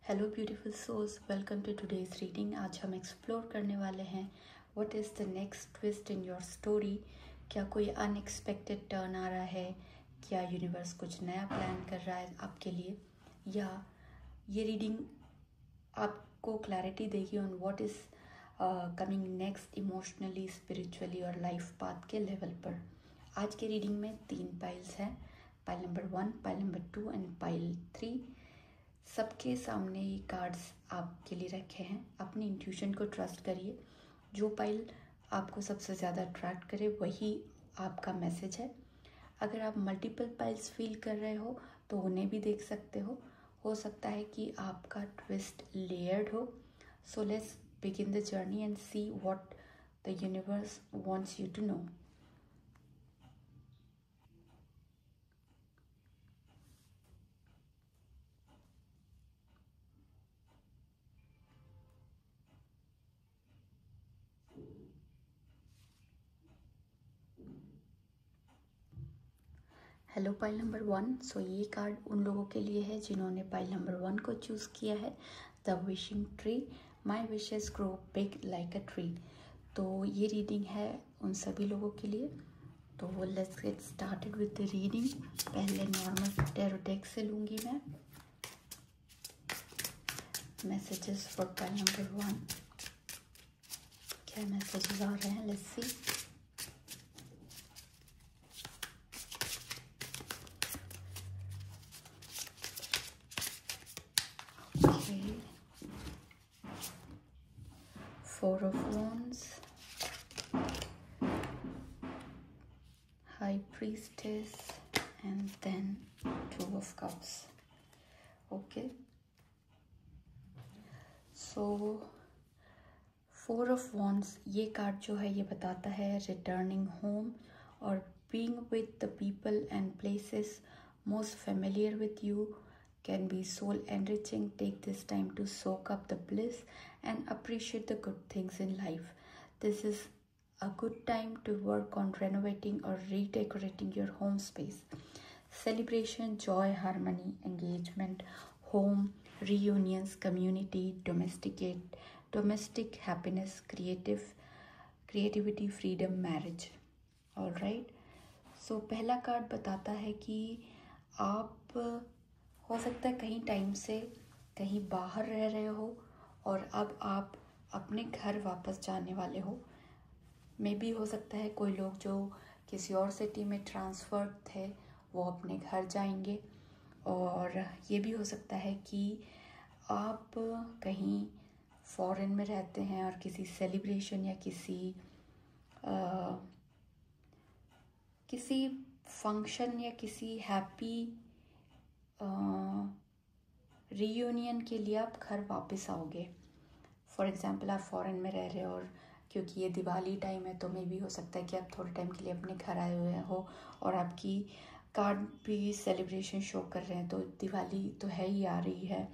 Hello beautiful souls, welcome to today's reading. आज हम explore करने वाले हैं what is the next twist in your story. क्या कोई अनएक्सपेक्टेड टर्न आ रहा है? क्या यूनिवर्स कुछ नया प्लान कर रहा है आपके लिए? या ये रीडिंग आपको क्लैरिटी देगी on what is coming next emotionally, spiritually और लाइफ पाथ के लेवल पर। आज के रीडिंग में 3 पाइल्स हैं, pile number 1, pile number 2 and pile 3। सबके सामने ये कार्ड्स आपके लिए रखे हैं। अपनी इंट्यूशन को ट्रस्ट करिए। जो पाइल आपको सबसे ज़्यादा अट्रैक्ट करे वही आपका मैसेज है। अगर आप मल्टीपल पाइल्स फील कर रहे हो तो उन्हें भी देख सकते हो सकता है कि आपका ट्विस्ट लेयर्ड हो। So let's begin the journey and see what the universe wants you to know. Hello pile number 1। So ये कार्ड उन लोगों के लिए है जिन्होंने पाइल नंबर 1 को चूज़ किया है, the wishing tree. My wishes grow big like a tree. तो ये रीडिंग है उन सभी लोगों के लिए। तो let's get started with the reading. पहले नॉर्मल टैरो डेक से लूँगी मैं मैसेजेस फॉर पाइल नंबर 1। क्या मैसेजेस आ रहे हैं? Let's see. Four of Wands, High Priestess, and then Two of Cups. Okay. So Four of Wands ये card जो है ये बताता है रिटर्निंग होम और being with the people and places most familiar with you can be soul enriching. Take this time to soak up the bliss and appreciate the good things in life. This is a good time to work on renovating or redecorating your home space. Celebration, joy, harmony, engagement, home, reunions, community, domestic happiness, creativity, freedom, marriage. All right. So पहला card बताता है कि आप हो सकता है कहीं time से कहीं बाहर रह रहे हो और अब आप अपने घर वापस जाने वाले हो। मे भी हो सकता है कोई लोग जो किसी और सिटी में ट्रांसफ़र थे वो अपने घर जाएंगे, और ये भी हो सकता है कि आप कहीं फॉरेन में रहते हैं और किसी सेलिब्रेशन या किसी फंक्शन या किसी हैप्पी रीयूनियन के लिए आप घर वापस आओगे। फॉर एग्ज़ाम्पल आप फॉरेन में रह रहे हो और क्योंकि ये दिवाली टाइम है तो मे भी हो सकता है कि आप थोड़े टाइम के लिए अपने घर आए हुए हो और आपकी कार्ड भी सेलिब्रेशन शो कर रहे हैं। तो दिवाली तो है ही, आ रही है।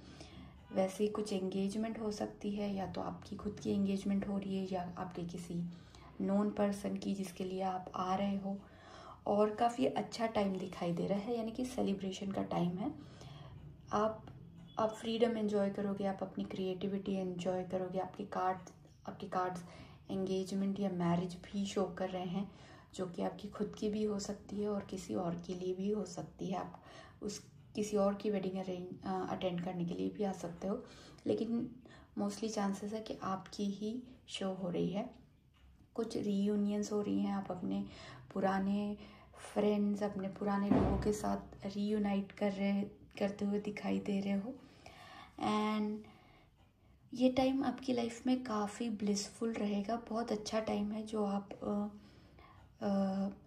वैसे ही कुछ एंगेजमेंट हो सकती है, या तो आपकी खुद की एंगेजमेंट हो रही है या आपके किसी नोन पर्सन की जिसके लिए आप आ रहे हो। और काफ़ी अच्छा टाइम दिखाई दे रहा है, यानी कि सेलिब्रेशन का टाइम है। आप फ्रीडम एंजॉय करोगे, आप अपनी क्रिएटिविटी एंजॉय करोगे। आपके कार्ड्स एंगेजमेंट या मैरिज भी शो कर रहे हैं, जो कि आपकी खुद की भी हो सकती है और किसी और के लिए भी हो सकती है। आप किसी और की वेडिंग अटेंड करने के लिए भी आ सकते हो, लेकिन मोस्टली चांसेस है कि आपकी ही शो हो रही है। कुछ रीयूनियंस हो रही हैं, आप अपने पुराने फ्रेंड्स, अपने पुराने लोगों के साथ रीयूनाइट करते हुए दिखाई दे रहे हो। एंड ये टाइम आपकी लाइफ में काफ़ी ब्लिसफुल रहेगा। बहुत अच्छा टाइम है जो आप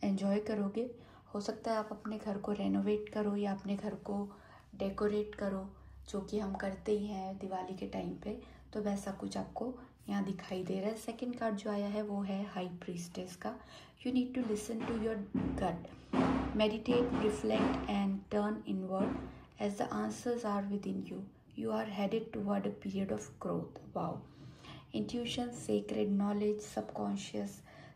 एंजॉय करोगे। हो सकता है आप अपने घर को रेनोवेट करो या अपने घर को डेकोरेट करो, जो कि हम करते ही हैं दिवाली के टाइम पे। तो वैसा कुछ आपको यहाँ दिखाई दे रहा है। सेकंड कार्ड जो आया है वो है हाई प्रीस्टेस का। You need to listen to your gut, meditate, reflect and turn inward as the answers are within you. You are headed toward a period of growth. Wow. Intuition, sacred knowledge, subconscious,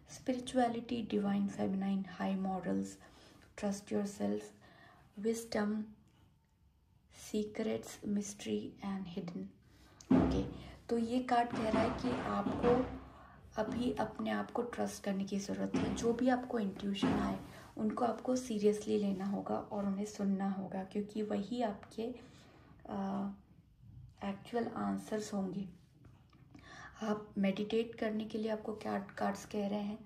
spirituality, divine feminine, high morals, trust yourself, wisdom, secrets, mystery and hidden. Okay, तो ये card कह रहा है कि आपको अभी अपने आप को ट्रस्ट करने की ज़रूरत है। जो भी आपको इंट्यूशन आए उनको आपको सीरियसली लेना होगा और उन्हें सुनना होगा, क्योंकि वही आपके एक्चुअल आंसर्स होंगे। आप मेडिटेट करने के लिए आपको क्या कार्ड्स कह रहे हैं,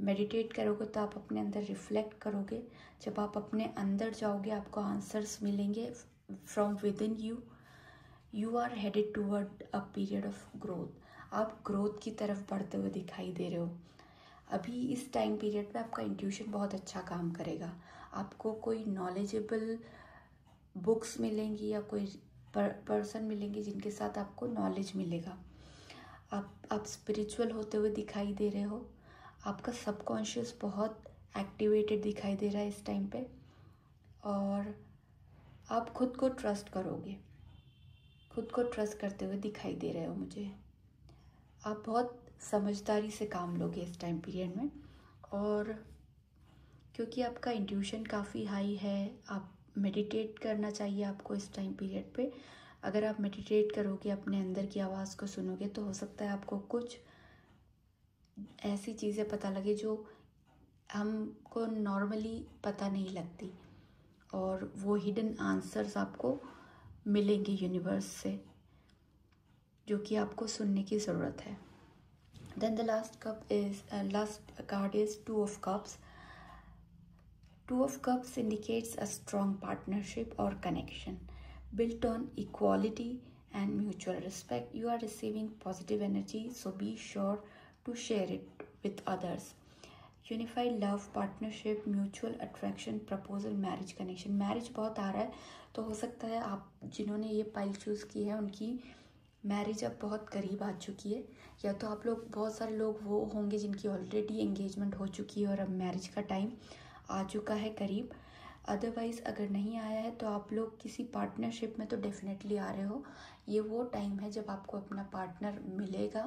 मेडिटेट करोगे तो आप अपने अंदर रिफ्लेक्ट करोगे। जब आप अपने अंदर जाओगे आपको आंसर्स मिलेंगे from within you. You are headed toward a period of growth. आप ग्रोथ की तरफ बढ़ते हुए दिखाई दे रहे हो। अभी इस टाइम पीरियड पे आपका इंट्यूशन बहुत अच्छा काम करेगा। आपको कोई नॉलेजेबल बुक्स मिलेंगी या कोई पर्सन मिलेंगे जिनके साथ आपको नॉलेज मिलेगा। आप स्पिरिचुअल होते हुए दिखाई दे रहे हो। आपका सबकॉन्शियस बहुत एक्टिवेटेड दिखाई दे रहा है इस टाइम पे, और आप खुद को ट्रस्ट करोगे, खुद को ट्रस्ट करते हुए दिखाई दे रहे हो मुझे। आप बहुत समझदारी से काम लोगे इस टाइम पीरियड में, और क्योंकि आपका इंट्यूशन काफ़ी हाई है, आप मेडिटेट करना चाहिए आपको इस टाइम पीरियड पे। अगर आप मेडिटेट करोगे, अपने अंदर की आवाज़ को सुनोगे, तो हो सकता है आपको कुछ ऐसी चीज़ें पता लगे जो हमको नॉर्मली पता नहीं लगती, और वो हिडन आंसर्स आपको मिलेंगे यूनिवर्स से, जो कि आपको सुनने की ज़रूरत है। Then the last card is 2 of Cups. 2 of Cups indicates a strong partnership or connection built on equality and mutual respect. You are receiving positive energy, so be sure to share it with others. Unified love, partnership, mutual attraction, proposal, marriage connection. Marriage बहुत आ रहा है, तो हो सकता है आप जिन्होंने ये पाइल चूज़ की है उनकी मैरिज अब बहुत करीब आ चुकी है, या तो आप लोग, बहुत सारे लोग वो होंगे जिनकी ऑलरेडी एंगेजमेंट हो चुकी है और अब मैरिज का टाइम आ चुका है करीब। अदरवाइज़ अगर नहीं आया है तो आप लोग किसी पार्टनरशिप में तो डेफिनेटली आ रहे हो। ये वो टाइम है जब आपको अपना पार्टनर मिलेगा,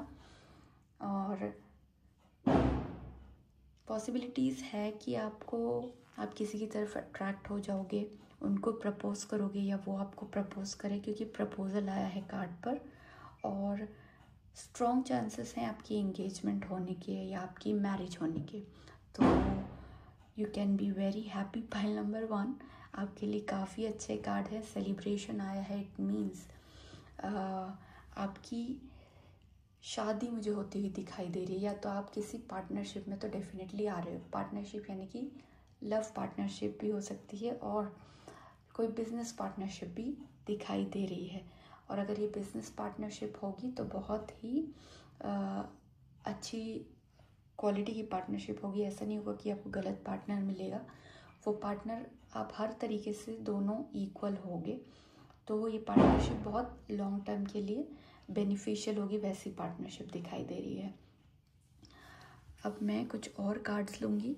और पॉसिबिलिटीज़ है कि आप किसी की तरफ अट्रैक्ट हो जाओगे, उनको प्रपोज़ करोगे या वो आपको प्रपोज़ करे, क्योंकि प्रपोज़ल आया है कार्ड पर। और स्ट्रॉन्ग चांसेस हैं आपकी एंगेजमेंट होने के या आपकी मैरिज होने के। तो you can be very happy. Pile number 1 आपके लिए काफ़ी अच्छे कार्ड है। सेलिब्रेशन आया है, इट मीन्स आपकी शादी मुझे होती हुई दिखाई दे रही है, या तो आप किसी पार्टनरशिप में तो डेफिनेटली आ रहे हो। पार्टनरशिप यानी कि लव पार्टनरशिप भी हो सकती है, और कोई बिजनेस पार्टनरशिप भी दिखाई दे रही है। और अगर ये बिजनेस पार्टनरशिप होगी तो बहुत ही अच्छी क्वालिटी की पार्टनरशिप होगी। ऐसा नहीं होगा कि आपको गलत पार्टनर मिलेगा, वो पार्टनर आप हर तरीके से दोनों इक्वल होगे, तो ये पार्टनरशिप बहुत लॉन्ग टर्म के लिए बेनिफिशियल होगी, वैसी पार्टनरशिप दिखाई दे रही है। अब मैं कुछ और कार्ड्स लूँगी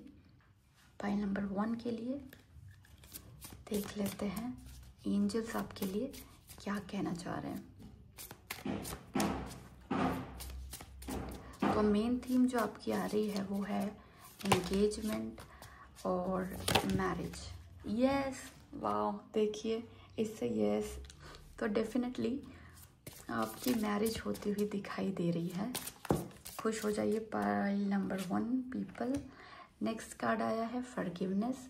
पाइल नंबर 1 के लिए। देख लेते हैं एंजल्स आपके लिए क्या कहना चाह रहे हैं। तो मेन थीम जो आपकी आ रही है वो है एंगेजमेंट और मैरिज। यस, वाह, देखिए इससे यस, तो डेफिनेटली आपकी मैरिज होती हुई दिखाई दे रही है। खुश हो जाइए pile number 1 people. Next card आया है फॉरगिवनेस।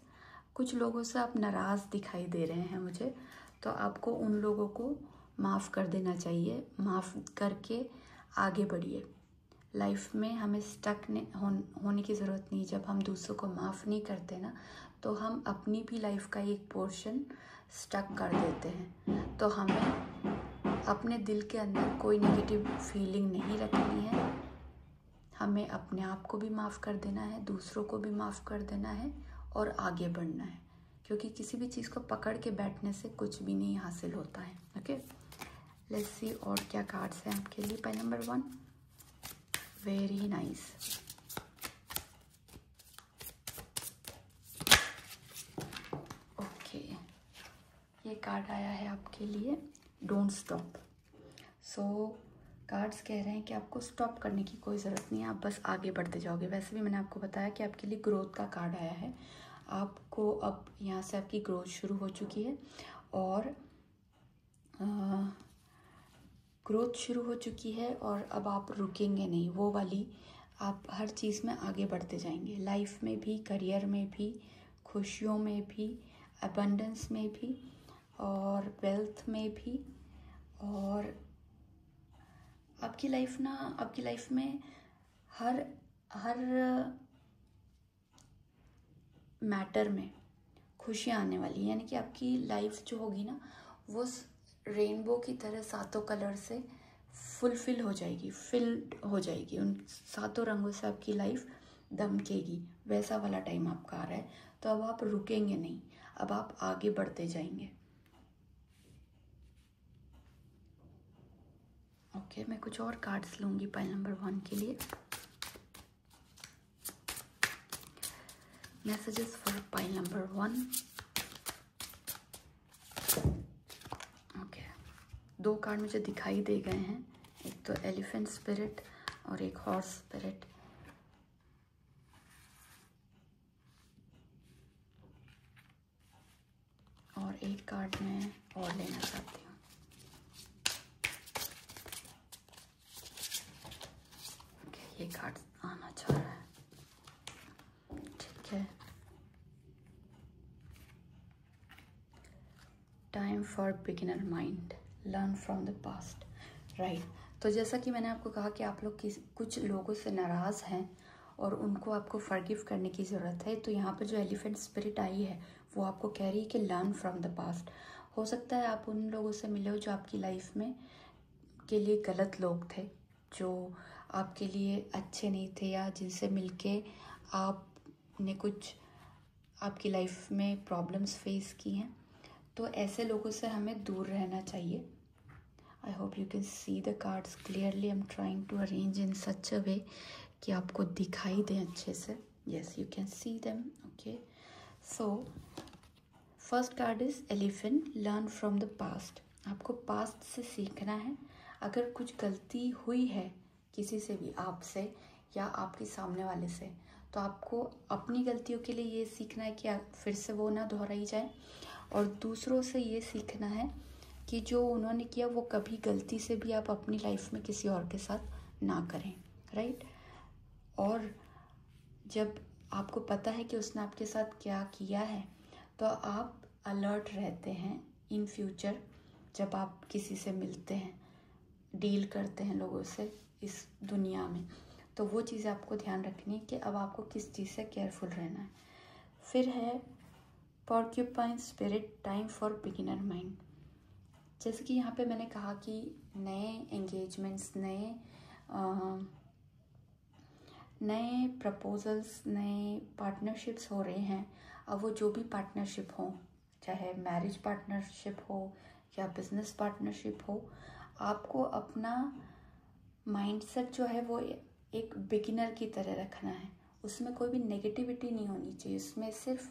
कुछ लोगों से आप नाराज़ दिखाई दे रहे हैं मुझे, तो आपको उन लोगों को माफ़ कर देना चाहिए। माफ़ करके आगे बढ़िए। लाइफ में हमें स्टक होने की ज़रूरत नहीं। जब हम दूसरों को माफ़ नहीं करते ना, तो हम अपनी भी लाइफ का एक पोर्शन स्टक कर देते हैं। तो हमें अपने दिल के अंदर कोई नेगेटिव फीलिंग नहीं रखनी है। हमें अपने आप को भी माफ़ कर देना है, दूसरों को भी माफ़ कर देना है और आगे बढ़ना है, क्योंकि किसी भी चीज़ को पकड़ के बैठने से कुछ भी नहीं हासिल होता है। ओके, लेट्स सी और क्या कार्ड्स हैं आपके लिए। Pile number 1, very nice. Okay, ये कार्ड आया है आपके लिए डोंट स्टॉप। सो कार्ड्स कह रहे हैं कि आपको स्टॉप करने की कोई ज़रूरत नहीं है, आप बस आगे बढ़ते जाओगे। वैसे भी मैंने आपको बताया कि आपके लिए ग्रोथ का कार्ड आया है। आपको अब यहाँ से आपकी ग्रोथ शुरू हो चुकी है, और ग्रोथ शुरू हो चुकी है और अब आप रुकेंगे नहीं, वो वाली आप हर चीज़ में आगे बढ़ते जाएंगे, लाइफ में भी, करियर में भी, खुशियों में भी, अबंडेंस में भी और वेल्थ में भी। और आपकी लाइफ में हर हर मैटर में खुशियाँ आने वाली हैं, यानी कि आपकी लाइफ जो होगी ना वो रेनबो की तरह सातों कलर से फुलफिल हो जाएगी, फिल्ड हो जाएगी, उन सातों रंगों से आपकी लाइफ दमकेगी। वैसा वाला टाइम आपका आ रहा है, तो अब आप रुकेंगे नहीं, अब आप आगे बढ़ते जाएंगे। ओके, मैं कुछ और कार्ड्स लूँगी पाइल नंबर 1 के लिए। Messages for pile number 1। Okay, 2 card मुझे दिखाई दे गए हैं, एक तो एलिफेंट स्पिरिट और एक हॉर्स स्पिरिट। और एक कार्ड मैं और लेना चाहती हूँ। ओके, ये कार्ड आना चाह रहा है, ठीक है। Time for beginner mind, learn from the past, right. तो जैसा कि मैंने आपको कहा कि आप लोग कुछ लोगों से नाराज़ हैं और उनको आपको फॉरगिव करने की ज़रूरत है। तो यहाँ पर जो एलिफेंट स्पिरिट आई है वो आपको कह रही है कि लर्न फ्रॉम द पास्ट। हो सकता है आप उन लोगों से मिले हो जो आपकी लाइफ में के लिए गलत लोग थे, जो आपके लिए अच्छे नहीं थे, या जिनसे मिलके आपने कुछ आपकी लाइफ में प्रॉब्लम्स फेस की हैं। तो ऐसे लोगों से हमें दूर रहना चाहिए। I hope you can see the cards clearly. I am trying to arrange in such a way कि आपको दिखाई दें अच्छे से। Yes, you can see them. Okay, so first card is elephant, learn from the past. आपको past से सीखना है। अगर कुछ गलती हुई है किसी से भी, आपसे या आपके सामने वाले से, तो आपको अपनी गलतियों के लिए ये सीखना है कि फिर से वो ना दोहराई जाए, और दूसरों से ये सीखना है कि जो उन्होंने किया वो कभी गलती से भी आप अपनी लाइफ में किसी और के साथ ना करें, राइट। और जब आपको पता है कि उसने आपके साथ क्या किया है, तो आप अलर्ट रहते हैं इन फ्यूचर जब आप किसी से मिलते हैं, डील करते हैं लोगों से इस दुनिया में। तो वो चीज़ आपको ध्यान रखनी है कि अब आपको किस चीज़ से केयरफुल रहना है। फिर है porcupine spirit, time for beginner mind. जैसे कि यहाँ पे मैंने कहा कि नए एंगेजमेंट्स, नए प्रपोजल्स, नए पार्टनरशिप्स हो रहे हैं। अब वो जो भी पार्टनरशिप हो, चाहे मैरिज पार्टनरशिप हो या बिजनेस पार्टनरशिप हो, आपको अपना माइंडसेट जो है वो एक बिगिनर की तरह रखना है। उसमें कोई भी नेगेटिविटी नहीं होनी चाहिए, उसमें सिर्फ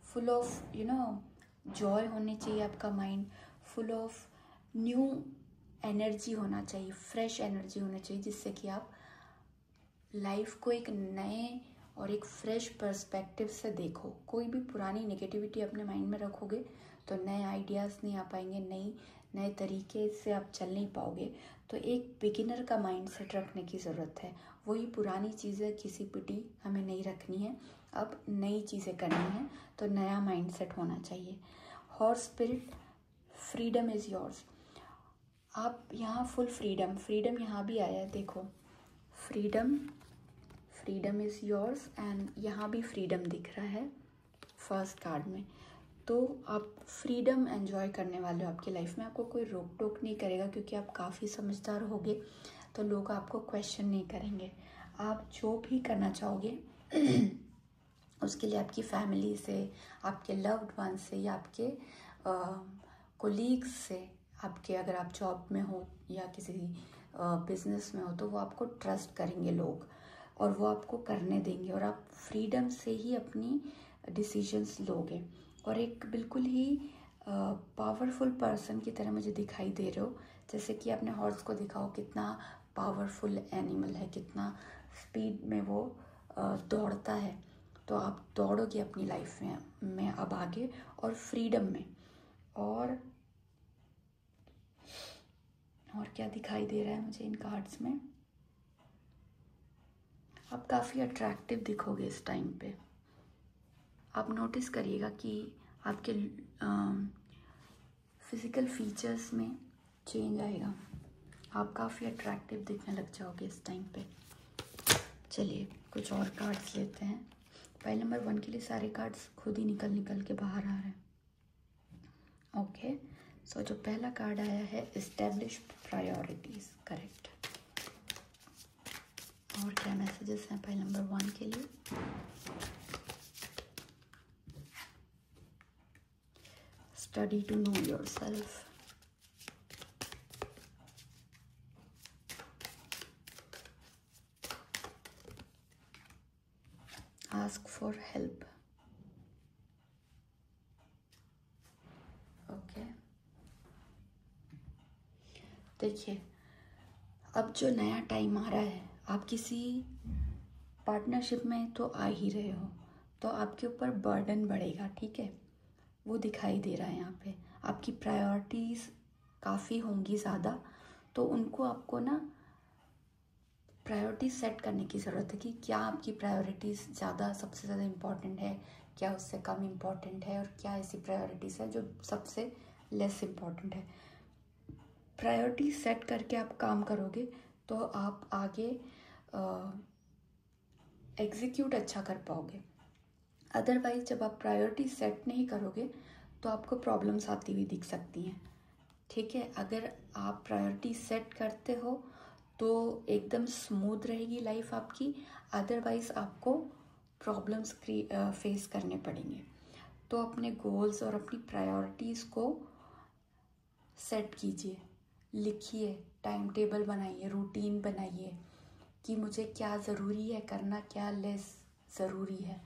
फुल ऑफ जॉय होनी चाहिए। आपका mind full of new energy होना चाहिए, फ्रेश एनर्जी होना चाहिए, जिससे कि आप लाइफ को एक नए और एक फ्रेश पर्सपेक्टिव से देखो। कोई भी पुरानी नेगेटिविटी अपने माइंड में रखोगे तो नए आइडियाज़ नहीं आ पाएंगे, नए तरीके से आप चल नहीं पाओगे। तो एक बिगिनर का माइंडसेट रखने की ज़रूरत है। वही पुरानी चीज़ें किसी पिटी हमें नहीं रखनी है, अब नई चीज़ें करनी है, तो नया माइंडसेट होना चाहिए। Horse spirit, freedom is yours. आप यहाँ फुल फ्रीडम यहाँ भी आया है, देखो, फ्रीडम इज़ योर्स, एंड यहाँ भी फ्रीडम दिख रहा है फर्स्ट कार्ड में। तो आप फ्रीडम एंजॉय करने वाले हो आपकी लाइफ में। आपको कोई रोक टोक नहीं करेगा, क्योंकि आप काफ़ी समझदार होगे, तो लोग आपको क्वेश्चन नहीं करेंगे। आप जो भी करना चाहोगे उसके लिए आपकी फैमिली से, आपके लव्ड वन से, या आपके कोलीग्स से, आपके अगर आप जॉब में हो या किसी बिजनेस में हो, तो वो आपको ट्रस्ट करेंगे लोग, और वो आपको करने देंगे, और आप फ्रीडम से ही अपनी डिसीजंस लोगे, और एक बिल्कुल ही पावरफुल पर्सन की तरह मुझे दिखाई दे रहे हो। जैसे कि अपने हॉर्स को दिखाओ, कितना पावरफुल एनिमल है, कितना स्पीड में वो दौड़ता है। तो आप दौड़ोगे अपनी लाइफ में अब आगे, और फ्रीडम में। और और क्या दिखाई दे रहा है मुझे इन कार्ड्स में? आप काफ़ी अट्रैक्टिव दिखोगे इस टाइम पे। आप नोटिस करिएगा कि आपके फिज़िकल फीचर्स में चेंज आएगा। आप काफ़ी अट्रैक्टिव दिखने लग जाओगे इस टाइम पे। चलिए कुछ और कार्ड्स लेते हैं। फाइल नंबर 1 के लिए सारे कार्ड्स खुद ही निकल के बाहर आ रहे हैं। ओके, सो जो पहला कार्ड आया है एस्टेब्लिश प्रायोरिटीज़, करेक्ट। और क्या मैसेजेस हैं फाइल नंबर 1 के लिए? Study to know yourself, ask for help. Okay, देखिए अब जो नया टाइम आ रहा है, आप किसी पार्टनरशिप में तो आ ही रहे हो, तो आपके ऊपर बर्डन बढ़ेगा, ठीक है, वो दिखाई दे रहा है यहाँ पे। आपकी प्रायोरिटीज़ काफ़ी होंगी ज़्यादा, तो उनको आपको ना प्रायोरिटीज़ सेट करने की ज़रूरत है कि क्या आपकी प्रायोरिटीज़ ज़्यादा सबसे ज़्यादा इम्पॉर्टेंट है, क्या उससे कम इम्पॉर्टेंट है, और क्या ऐसी प्रायोरिटीज़ है जो सबसे लेस इम्पॉर्टेंट है। प्रायोरिटी सेट करके आप काम करोगे तो आप आगे एग्जीक्यूट अच्छा कर पाओगे। अदरवाइज जब आप प्रायोरिटी सेट नहीं करोगे तो आपको प्रॉब्लम्स आती हुई दिख सकती हैं, ठीक है। अगर आप प्रायोरिटी सेट करते हो तो एकदम स्मूथ रहेगी लाइफ आपकी, अदरवाइज आपको प्रॉब्लम्स फेस करने पड़ेंगे। तो अपने गोल्स और अपनी प्रायोरिटीज़ को सेट कीजिए, लिखिए, टाइम टेबल बनाइए, रूटीन बनाइए कि मुझे क्या ज़रूरी है करना, क्या लेस ज़रूरी है।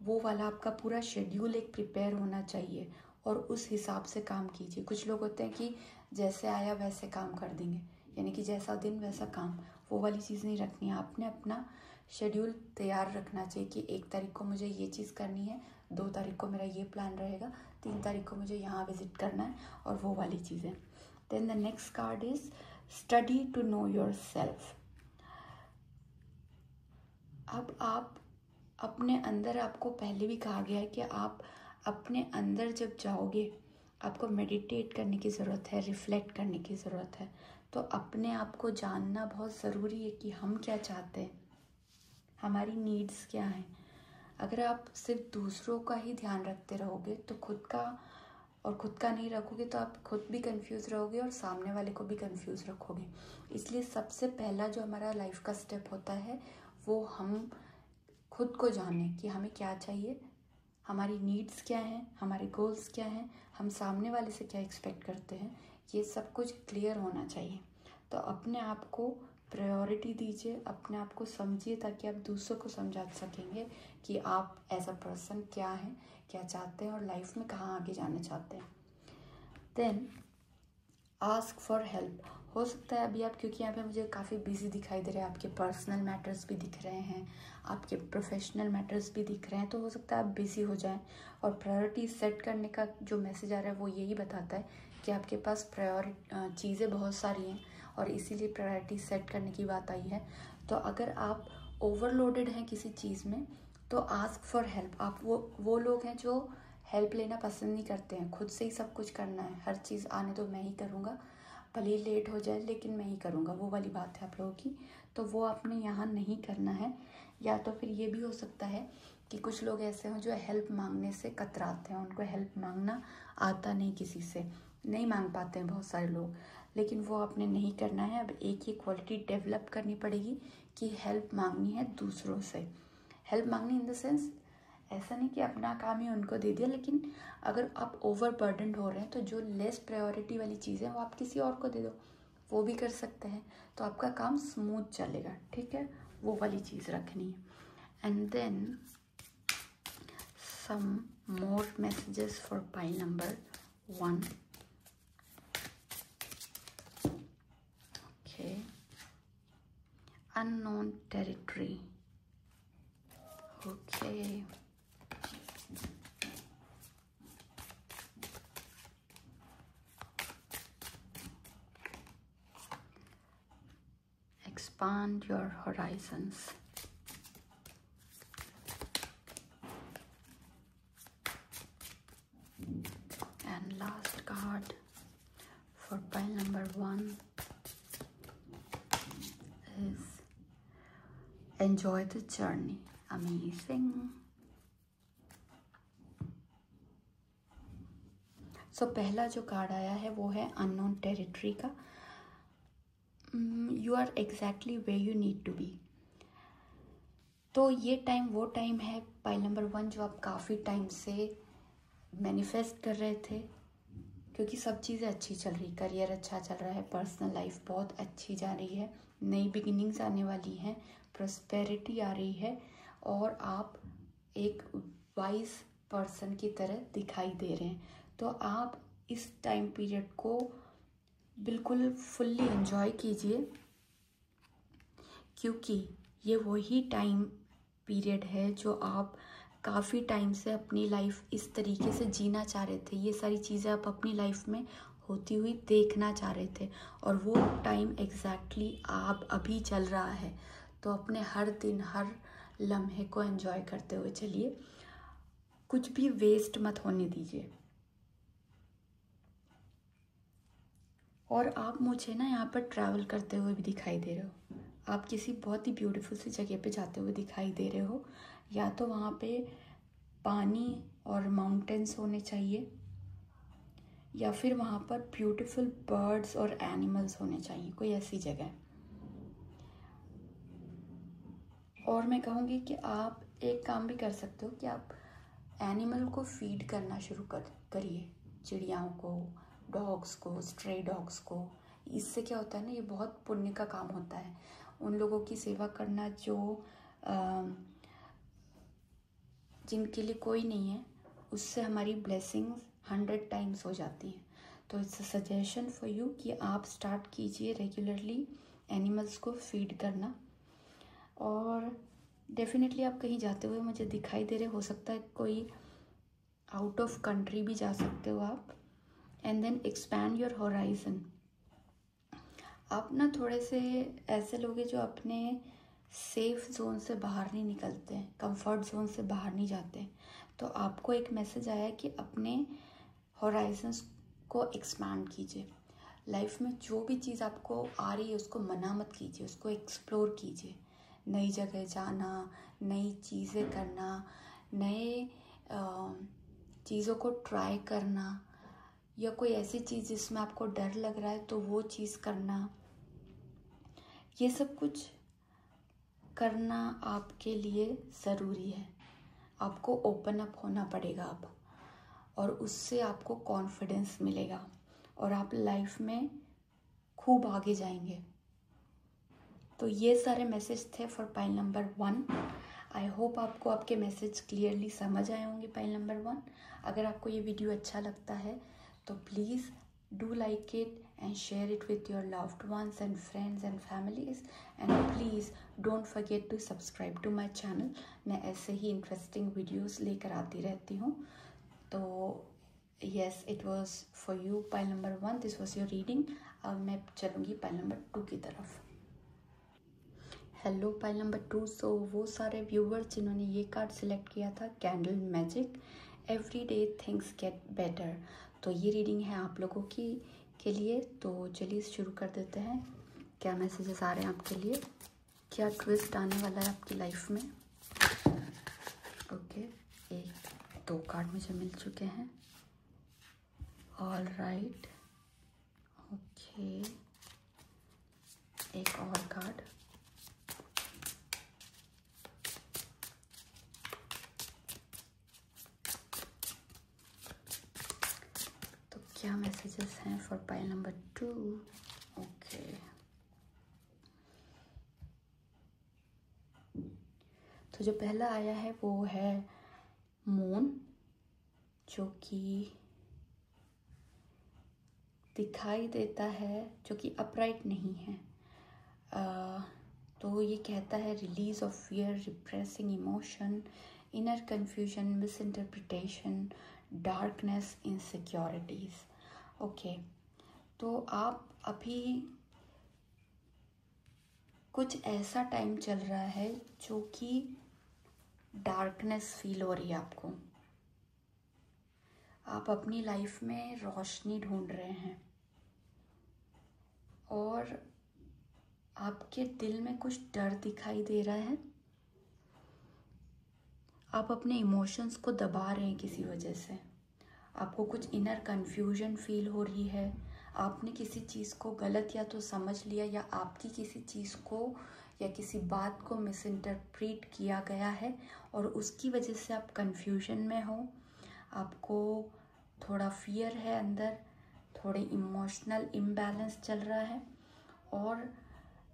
वो वाला आपका पूरा शेड्यूल एक प्रिपेयर होना चाहिए और उस हिसाब से काम कीजिए। कुछ लोग होते हैं कि जैसे आया वैसे काम कर देंगे, यानी कि जैसा दिन वैसा काम, वो वाली चीज़ नहीं रखनी है। आपने अपना शेड्यूल तैयार रखना चाहिए कि 1 तारीख को मुझे ये चीज़ करनी है, 2 तारीख को मेरा ये प्लान रहेगा, 3 तारीख को मुझे यहाँ विज़िट करना है, और वो वाली चीज़ें। Then the next card is study to know yourself. अब आप अपने अंदर, आपको पहले भी कहा गया है कि आप अपने अंदर जब जाओगे आपको मेडिटेट करने की ज़रूरत है, रिफ्लेक्ट करने की ज़रूरत है। तो अपने आप को जानना बहुत ज़रूरी है कि हम क्या चाहते हैं, हमारी नीड्स क्या हैं। अगर आप सिर्फ दूसरों का ही ध्यान रखते रहोगे तो खुद का नहीं रखोगे तो आप खुद भी कंफ्यूज रहोगे और सामने वाले को भी कंफ्यूज रखोगे। इसलिए सबसे पहला जो हमारा लाइफ का स्टेप होता है वो हम खुद को जाने कि हमें क्या चाहिए, हमारी नीड्स क्या हैं, हमारे गोल्स क्या हैं, हम सामने वाले से क्या एक्सपेक्ट करते हैं, ये सब कुछ क्लियर होना चाहिए। तो अपने आप को प्रायोरिटी दीजिए, अपने आप को समझिए, ताकि आप दूसरों को समझा सकेंगे कि आप एज अ पर्सन क्या हैं, क्या चाहते हैं और लाइफ में कहाँ आगे जाना चाहते हैं। Then ask for help. हो सकता है अभी आप, क्योंकि यहाँ पे मुझे काफ़ी बिजी दिखाई दे रहे हैं, आपके पर्सनल मैटर्स भी दिख रहे हैं, आपके प्रोफेशनल मैटर्स भी दिख रहे हैं, तो हो सकता है आप बिजी हो जाएं। और प्रायोरिटी सेट करने का जो मैसेज आ रहा है वो यही बताता है कि आपके पास चीज़ें बहुत सारी हैं और इसीलिए प्रायोरिटी सेट करने की बात आई है। तो अगर आप ओवरलोडेड हैं किसी चीज़ में तो आस्क फॉर हेल्प। आप वो लोग हैं जो हेल्प लेना पसंद नहीं करते हैं, खुद से ही सब कुछ करना है, हर चीज़ आने तो मैं ही करूँगा, भले ही लेट हो जाए लेकिन मैं ही करूँगा, वो वाली बात है आप लोगों की। तो वो आपने यहाँ नहीं करना है। या तो फिर ये भी हो सकता है कि कुछ लोग ऐसे हों जो हेल्प मांगने से कतराते हैं, उनको हेल्प मांगना आता नहीं, किसी से नहीं मांग पाते हैं बहुत सारे लोग, लेकिन वो आपने नहीं करना है। अब एक ही क्वालिटी डेवलप करनी पड़ेगी कि हेल्प मांगनी है दूसरों से। हेल्प मांगनी इन द सेंस, ऐसा नहीं कि अपना काम ही उनको दे दिया, लेकिन अगर आप ओवर बर्डनड हो रहे हैं तो जो लेस प्रायोरिटी वाली चीज़ें वो आप किसी और को दे दो, वो भी कर सकते हैं, तो आपका काम स्मूथ चलेगा, ठीक है। वो वाली चीज़ रखनी है। And then some more messages for pile number 1। Okay, unknown territory. Okay, expand your horizons. And last card for pile number 1 is enjoy the journey. Amazing. So पहला जो कार्ड आया है वो है अननोन टेरिटरी का. You are exactly way you need to be. तो ये time वो टाइम है पाइल नंबर 1 जो आप काफ़ी टाइम से मैनिफेस्ट कर रहे थे, क्योंकि सब चीज़ें अच्छी चल रही, करियर अच्छा चल रहा है, पर्सनल लाइफ बहुत अच्छी जा रही है, नई बिगिनिंग्स आने वाली हैं, प्रॉस्पेरिटी आ रही है और आप एक वाइज पर्सन की तरह दिखाई दे रहे हैं. तो आप इस टाइम पीरियड को बिल्कुल फुल्ली एंजॉय कीजिए, क्योंकि ये वही टाइम पीरियड है जो आप काफ़ी टाइम से अपनी लाइफ इस तरीके से जीना चाह रहे थे. ये सारी चीज़ें आप अपनी लाइफ में होती हुई देखना चाह रहे थे और वो टाइम एग्जैक्टली आप अभी चल रहा है. तो अपने हर दिन हर लम्हे को एंजॉय करते हुए चलिए, कुछ भी वेस्ट मत होने दीजिए. और आप मुझे ना यहाँ पर ट्रैवल करते हुए भी दिखाई दे रहे हो. आप किसी बहुत ही ब्यूटीफुल सी जगह पे जाते हुए दिखाई दे रहे हो. या तो वहाँ पे पानी और माउंटेन्स होने चाहिए, या फिर वहाँ पर ब्यूटीफुल बर्ड्स और एनिमल्स होने चाहिए, कोई ऐसी जगह. और मैं कहूँगी कि आप एक काम भी कर सकते हो कि आप एनिमल को फीड करना शुरू करिए, चिड़ियाओं को, डॉग्स को, स्ट्रे डॉग्स को. इससे क्या होता है ना, ये बहुत पुण्य का काम होता है. उन लोगों की सेवा करना जो जिनके लिए कोई नहीं है, उससे हमारी ब्लेसिंग्स 100 टाइम्स हो जाती हैं. तो it's a suggestion for you कि आप स्टार्ट कीजिए रेगुलरली एनिमल्स को फीड करना. और डेफिनेटली आप कहीं जाते हुए मुझे दिखाई दे रहे, हो सकता है कोई आउट ऑफ कंट्री भी जा सकते हो आप. And then expand your horizon. आप ना थोड़े से ऐसे लोग हैं जो अपने सेफ जोन से बाहर नहीं निकलते हैं, कंफर्ट जोन से बाहर नहीं जाते. तो आपको एक मैसेज आया है कि अपने होराइजन्स को एक्सपैंड कीजिए. लाइफ में जो भी चीज़ आपको आ रही है उसको मना मत कीजिए, उसको एक्सप्लोर कीजिए. नई जगह जाना, नई चीज़ें करना, नए चीज़ों को ट्राई करना, या कोई ऐसी चीज़ जिसमें आपको डर लग रहा है तो वो चीज़ करना, ये सब कुछ करना आपके लिए ज़रूरी है. आपको ओपन अप होना पड़ेगा अब, और उससे आपको कॉन्फिडेंस मिलेगा और आप लाइफ में खूब आगे जाएंगे. तो ये सारे मैसेज थे for pile number 1. I hope आपको आपके मैसेज क्लियरली समझ आए होंगे पाइल नंबर 1. अगर आपको ये वीडियो अच्छा लगता है तो please do like it and share it with your loved ones and friends and families, and please don't forget to subscribe to my channel. मैं ऐसे ही इंटरेस्टिंग वीडियोस लेकर आती रहती हूँ. तो yes, it was for you pile number 1. this was your reading. अब मैं चलूँगी पाइल नंबर 2 की तरफ. Hello pile number 2. सो वो सारे व्यूवर्स जिन्होंने ये कार्ड सिलेक्ट किया था, candle magic, every day things get better. तो ये रीडिंग है आप लोगों के लिए. तो चलिए शुरू कर देते हैं. क्या मैसेजेस आ रहे हैं आपके लिए, क्या ट्विस्ट आने वाला है आपकी लाइफ में. ओके, 1-2 कार्ड मुझे मिल चुके हैं. ऑल राइट, ओके, एक और कार्ड. तो क्या मैसेजेस हैं फॉर पाइल नंबर 2. ओके, तो जो पहला आया है वो है मून, जो कि दिखाई देता है, जो कि अपराइट नहीं है. तो ये कहता है release of fear, repressing emotion, inner confusion, miss interpretation, darkness, insecurities. Okay, तो आप अभी कुछ ऐसा टाइम चल रहा है जो कि डार्कनेस फील हो रही है आपको। आप अपनी लाइफ में रोशनी ढूंढ रहे हैं और आपके दिल में कुछ डर दिखाई दे रहा है। आप अपने इमोशंस को दबा रहे हैं किसी वजह से। आपको कुछ इनर कन्फ्यूजन फील हो रही है। आपने किसी चीज़ को गलत या तो समझ लिया या आपकी किसी चीज़ को या किसी बात को मिस इंटरप्रेट किया गया है और उसकी वजह से आप कन्फ्यूजन में हो। आपको थोड़ा फियर है अंदर, थोड़े इमोशनल इम्बैलेंस चल रहा है और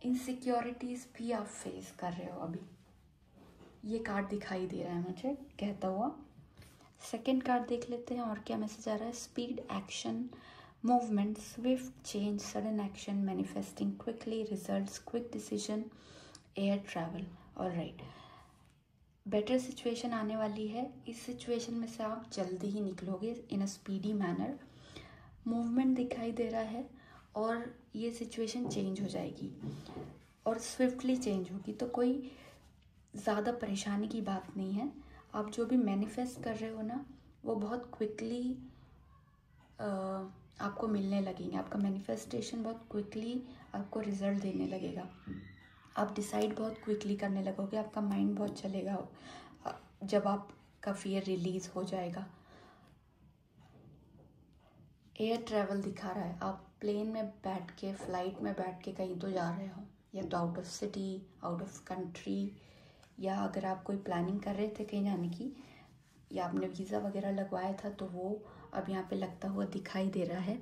इनसिक्योरिटीज़ भी आप फेस कर रहे हो। अभी ये कार्ड दिखाई दे रहा है मुझे कहता हुआ। सेकेंड कार्ड देख लेते हैं और क्या मैसेज आ रहा है। Speed, action, movement, Swift change, sudden action, manifesting quickly, results, quick decision, air travel. Alright, better situation आने वाली है। इस सिचुएशन में से आप जल्दी ही निकलोगे इन अ स्पीडी मैनर। मूवमेंट दिखाई दे रहा है और ये सिचुएशन चेंज हो जाएगी और स्विफ्टली चेंज होगी, तो कोई ज़्यादा परेशानी की बात नहीं है। आप जो भी मैनिफेस्ट कर रहे हो ना, वो बहुत क्विकली आपको मिलने लगेंगे। आपका मैनिफेस्टेशन बहुत क्विकली आपको रिजल्ट देने लगेगा। आप डिसाइड बहुत क्विकली करने लगोगे। आपका माइंड बहुत चलेगा जब आपका फियर रिलीज हो जाएगा। एयर ट्रैवल दिखा रहा है। आप प्लेन में बैठ के, फ्लाइट में बैठ के कहीं तो जा रहे हो, या तो out of city, out of country, या अगर आप कोई प्लानिंग कर रहे थे कहीं जाने की या आपने वीज़ा वगैरह लगवाया था तो वो अब यहाँ पे लगता हुआ दिखाई दे रहा है।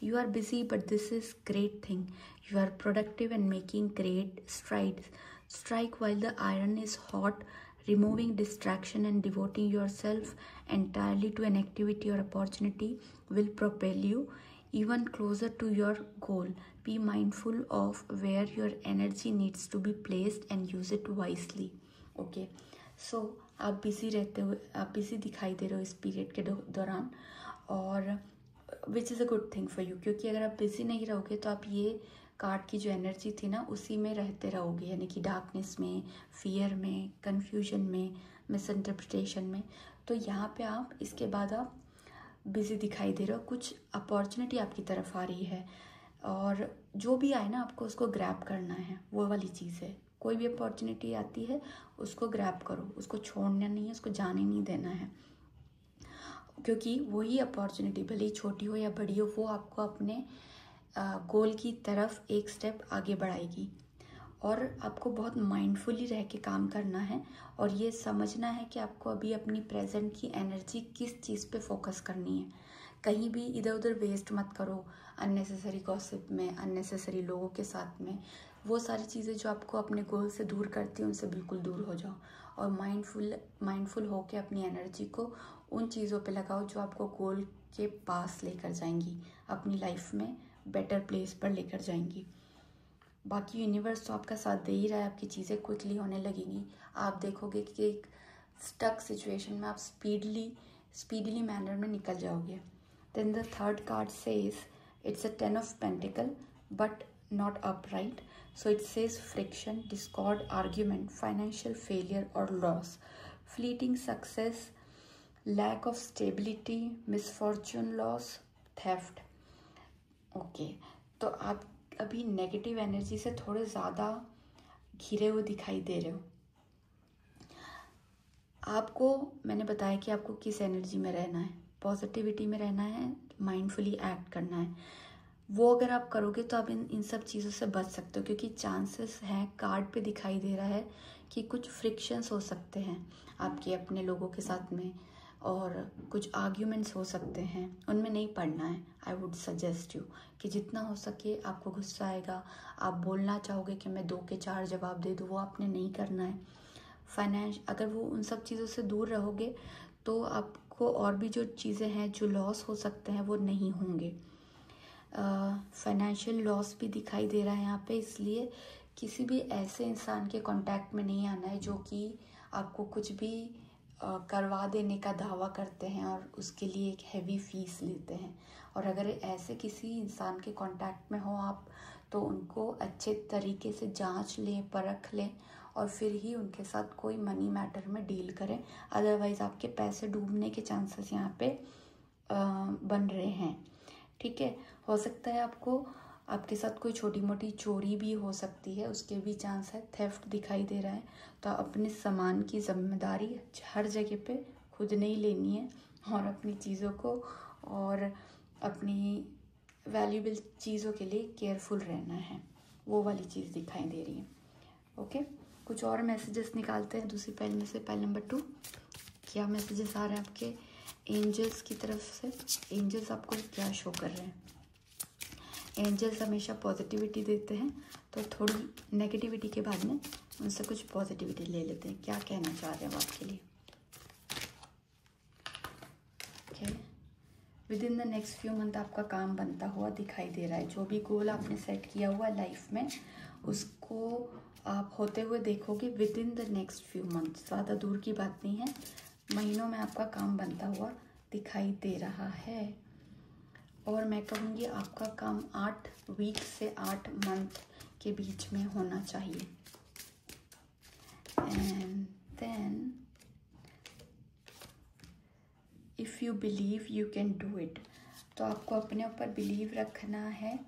You are busy but this is great thing. You are productive and making great strides. Strike while the iron is hot, removing distraction and devoting yourself entirely to an activity or opportunity will propel you even closer to your goal. Be mindful of where your energy needs to be placed and use it wisely. Okay, so आप busy रहते हो, आप busy दिखाई दे रहे हो इस period के दौरान, और which is a good thing for you, क्योंकि अगर आप बिजी नहीं रहोगे तो आप ये कार्ड की जो एनर्जी थी ना उसी में रहते रहोगे, यानी कि डार्कनेस में, फियर में, कन्फ्यूजन में, मिसइंटरप्रिटेशन में। तो यहाँ पे आप इसके बाद आप बिजी दिखाई दे रहे हो। कुछ अपॉर्चुनिटी आपकी तरफ आ रही है और जो भी आए ना आपको उसको ग्रैब करना है, वो वाली चीज़ है। कोई भी अपॉर्चुनिटी आती है उसको ग्रैब करो, उसको छोड़ना नहीं है, उसको जाने नहीं देना है, क्योंकि वही अपॉर्चुनिटी भले ही छोटी हो या बड़ी हो, वो आपको अपने गोल की तरफ एक स्टेप आगे बढ़ाएगी। और आपको बहुत माइंडफुली रह के काम करना है और ये समझना है कि आपको अभी अपनी प्रेजेंट की एनर्जी किस चीज़ पे फोकस करनी है। कहीं भी इधर उधर वेस्ट मत करो, अननेसेसरी गॉसिप में, अननेसेसरी लोगों के साथ में। वो सारी चीज़ें जो आपको अपने गोल से दूर करती हैं उनसे बिल्कुल दूर हो जाओ और माइंडफुल होकर अपनी एनर्जी को उन चीज़ों पे लगाओ जो आपको गोल के पास लेकर जाएंगी, अपनी लाइफ में बेटर प्लेस पर लेकर जाएंगी। बाकी यूनिवर्स तो आपका साथ दे ही रहा है, आपकी चीज़ें क्विकली होने लगेंगी। आप देखोगे कि एक स्टक सिचुएशन में आप स्पीडीली मैनर में निकल जाओगे। Then the third card says it's a 10 of pentacle but not upright, so it says friction, discord, argument, financial failure और loss, fleeting success, lack of stability, misfortune, loss, theft. Okay, तो आप अभी negative energy से थोड़े ज़्यादा घिरे हुए दिखाई दे रहे हो। आपको मैंने बताया कि आपको किस एनर्जी में रहना है, पॉजिटिविटी में रहना है, माइंडफुली एक्ट करना है। वो अगर आप करोगे तो आप इन सब चीज़ों से बच सकते हो, क्योंकि चांसेस हैं, कार्ड पे दिखाई दे रहा है कि कुछ फ्रिक्शंस हो सकते हैं आपके अपने लोगों के साथ में और कुछ आर्ग्यूमेंट्स हो सकते हैं, उनमें नहीं पड़ना है। आई वुड सजेस्ट यू कि जितना हो सके, आपको गुस्सा आएगा, आप बोलना चाहोगे कि मैं 2 के 4 जवाब दे दूँ, वो आपने नहीं करना है। अगर वो उन सब चीज़ों से दूर रहोगे तो आपको और भी जो चीज़ें हैं, जो लॉस हो सकते हैं, वो नहीं होंगे। फाइनेंशियल लॉस भी दिखाई दे रहा है यहाँ पे, इसलिए किसी भी ऐसे इंसान के कांटेक्ट में नहीं आना है जो कि आपको कुछ भी करवा देने का दावा करते हैं और उसके लिए एक हैवी फीस लेते हैं। और अगर ऐसे किसी इंसान के कांटेक्ट में हो आप तो उनको अच्छे तरीके से जांच लें, परख लें और फिर ही उनके साथ कोई मनी मैटर में डील करें। अदरवाइज़ आपके पैसे डूबने के चांसेस यहाँ पे बन रहे हैं। ठीक है, हो सकता है आपके साथ कोई छोटी मोटी चोरी भी हो सकती है, उसके भी चांस है। थेफ्ट दिखाई दे रहा है, तो अपने सामान की जिम्मेदारी हर जगह पे खुद नहीं लेनी है और अपनी चीज़ों को और अपनी वैल्यूबल चीज़ों के लिए केयरफुल रहना है। वो वाली चीज़ दिखाई दे रही है। ओके, कुछ और मैसेजेस निकालते हैं दूसरी फाइल में से। फाइल नंबर 2, क्या मैसेजेस आ रहे हैं आपके एंजल्स की तरफ से? एंजल्स आपको क्या शो कर रहे हैं? एंजल्स हमेशा पॉजिटिविटी देते हैं, तो थोड़ी नेगेटिविटी के बाद में उनसे कुछ पॉजिटिविटी ले लेते हैं। क्या कहना चाह रहे हैं वो आपके लिए? Okay, with in the next few month आपका काम बनता हुआ दिखाई दे रहा है। जो भी गोल आपने सेट किया हुआ लाइफ में, उसको आप होते हुए देखोगे with in the next few month. ज़्यादा दूर की बात नहीं है, महीनों में आपका काम बनता हुआ दिखाई दे रहा है। और मैं कहूँगी आपका काम 8 वीक से 8 मंथ के बीच में होना चाहिए। And then if you believe you can do it, तो आपको अपने ऊपर बिलीव रखना है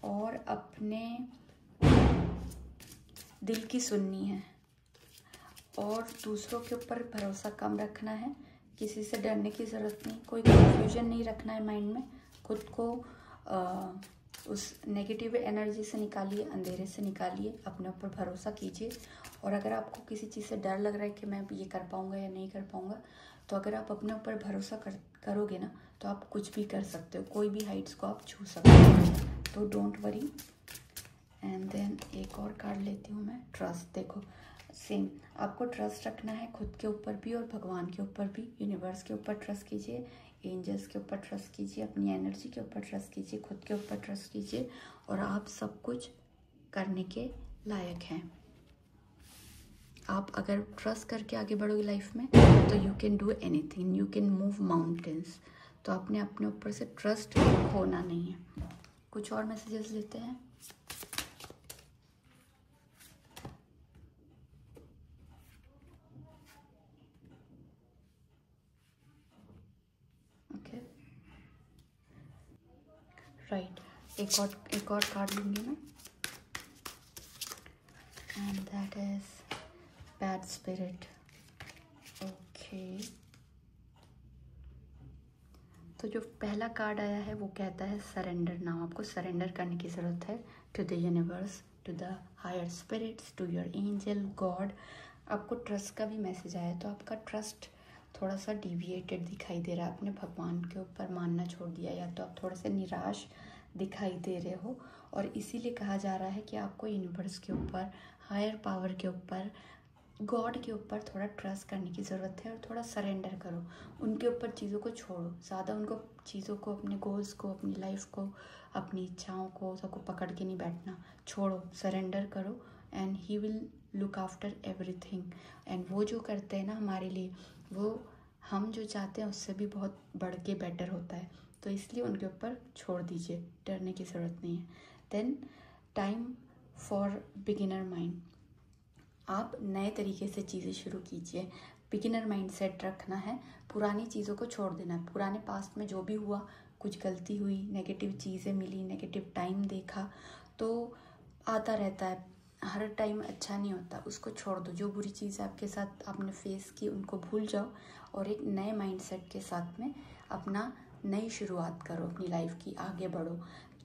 और अपने दिल की सुननी है और दूसरों के ऊपर भरोसा कम रखना है। किसी से डरने की ज़रूरत नहीं, कोई कन्फ्यूजन नहीं रखना है माइंड में। खुद को उस नेगेटिव एनर्जी से निकालिए, अंधेरे से निकालिए, अपने ऊपर भरोसा कीजिए। और अगर आपको किसी चीज़ से डर लग रहा है कि मैं ये कर पाऊँगा या नहीं कर पाऊँगा, तो अगर आप अपने ऊपर भरोसा करोगे ना, तो आप कुछ भी कर सकते हो, कोई भी हाइट्स को आप छू सकते हो। तो डोंट वरी। एंड देन एक और कार्ड लेती हूँ मैं, ट्रस्ट। देखो सेम, आपको ट्रस्ट रखना है खुद के ऊपर भी और भगवान के ऊपर भी। यूनिवर्स के ऊपर ट्रस्ट कीजिए, एंजल्स के ऊपर ट्रस्ट कीजिए, अपनी एनर्जी के ऊपर ट्रस्ट कीजिए, खुद के ऊपर ट्रस्ट कीजिए और आप सब कुछ करने के लायक हैं। आप अगर ट्रस्ट करके आगे बढ़ोगे लाइफ में, तो you can do anything, you can move mountains. तो आपने अपने ऊपर से ट्रस्ट खोना नहीं है। कुछ और मैसेजेस लेते हैं। राइट, एक और कार्ड लूँगी मैं, and that is bad spirit. Okay, तो जो पहला कार्ड आया है वो कहता है सरेंडर नाउ। आपको सरेंडर करने की ज़रूरत है to the universe, to the higher spirits, to your angel, god. आपको ट्रस्ट का भी मैसेज आया, तो आपका ट्रस्ट थोड़ा सा डिविएटेड दिखाई दे रहा है। आपने भगवान के ऊपर मानना छोड़ दिया, या तो आप थोड़े से निराश दिखाई दे रहे हो। और इसीलिए कहा जा रहा है कि आपको यूनिवर्स के ऊपर, हायर पावर के ऊपर, गॉड के ऊपर थोड़ा ट्रस्ट करने की ज़रूरत है और थोड़ा सरेंडर करो। उनके ऊपर चीज़ों को छोड़ो, ज़्यादा उनको चीज़ों को, अपने गोल्स को, अपनी लाइफ को, अपनी इच्छाओं को सबको पकड़ के नहीं बैठना। छोड़ो, सरेंडर करो and he will look after everything. And वो जो करते हैं ना हमारे लिए, वो हम जो चाहते हैं उससे भी बहुत बढ़ के बेटर होता है। तो इसलिए उनके ऊपर छोड़ दीजिए, डरने की ज़रूरत नहीं है। Then time for beginner mind. आप नए तरीके से चीज़ें शुरू कीजिए। बिगिनर माइंडसेट रखना है, पुरानी चीज़ों को छोड़ देना है। पुराने पास्ट में जो भी हुआ, कुछ गलती हुई, नेगेटिव चीज़ें मिली, नेगेटिव टाइम देखा, तो आता रहता है, हर टाइम अच्छा नहीं होता, उसको छोड़ दो। जो बुरी चीज़ आपके साथ आपने फेस की उनको भूल जाओ और एक नए माइंडसेट के साथ में अपना नई शुरुआत करो, अपनी लाइफ की, आगे बढ़ो।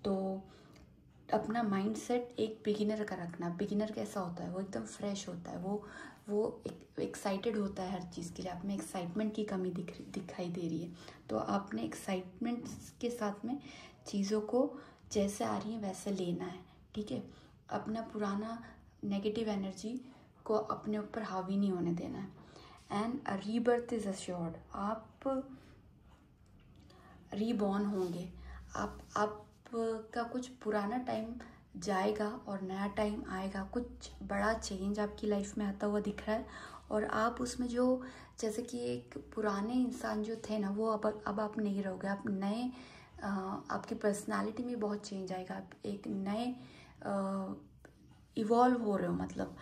तो अपना माइंडसेट एक बिगिनर का रखना। बिगिनर कैसा होता है? वो एकदम फ्रेश होता है, वो एक्साइटेड होता है हर चीज़ के लिए। आप में एक्साइटमेंट की कमी दिखाई दे रही है, तो आपने एक्साइटमेंट के साथ में चीज़ों को जैसे आ रही हैं वैसे लेना है। ठीक है, अपना पुराना नेगेटिव एनर्जी को अपने ऊपर हावी नहीं होने देना है। And a rebirth is assured. आप रीबॉर्न होंगे। आपका कुछ पुराना टाइम जाएगा और नया टाइम आएगा। कुछ बड़ा चेंज आपकी लाइफ में आता हुआ दिख रहा है और आप उसमें जो, जैसे कि एक पुराने इंसान जो थे ना, वो अब आप नहीं रहोगे। आप नए, आपकी पर्सनालिटी में बहुत चेंज आएगा। आप एक नए इवॉल्व हो रहे हो, मतलब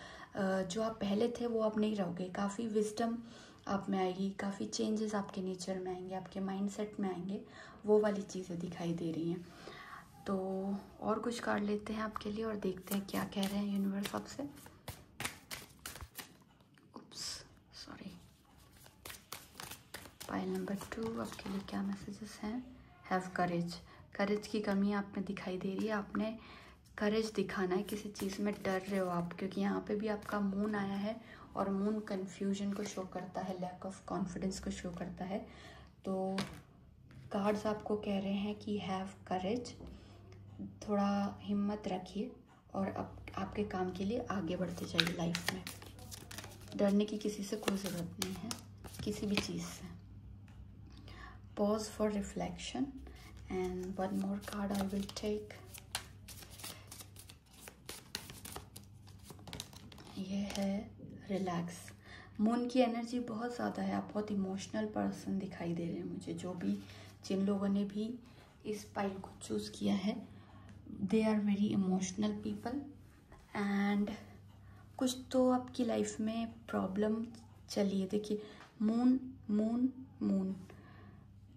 जो आप पहले थे वो आप नहीं रहोगे। काफ़ी विजडम आप में आएगी, काफ़ी चेंजेस आपके नेचर में आएंगे, आपके माइंडसेट में आएंगे, वो वाली चीज़ें दिखाई दे रही हैं। तो और कुछ कार्ड लेते हैं आपके लिए और देखते हैं क्या कह रहे हैं यूनिवर्स आपसे। उप्स, सॉरी। पाइल नंबर 2 आपके लिए क्या मैसेजेस हैं? Have courage. करेज की कमी आप में दिखाई दे रही है। आपने करेज दिखाना है, किसी चीज़ में डर रहे हो आप, क्योंकि यहाँ पे भी आपका मून आया है और मून कन्फ्यूजन को शो करता है, लैक ऑफ कॉन्फिडेंस को शो करता है। तो कार्ड्स आपको कह रहे हैं कि हैव करेज, थोड़ा हिम्मत रखिए और अब आपके काम के लिए आगे बढ़ते जाइए लाइफ में। डरने की किसी से कोई ज़रूरत नहीं है, किसी भी चीज़ से। Pause for reflection and one more card I will take. ये है रिलैक्स। मून की एनर्जी बहुत ज़्यादा है, आप बहुत इमोशनल पर्सन दिखाई दे रहे हैं मुझे। जिन लोगों ने भी इस पाइल को चूज़ किया है, they are very emotional people. And कुछ तो आपकी लाइफ में प्रॉब्लम चली है। देखिए मून मून मून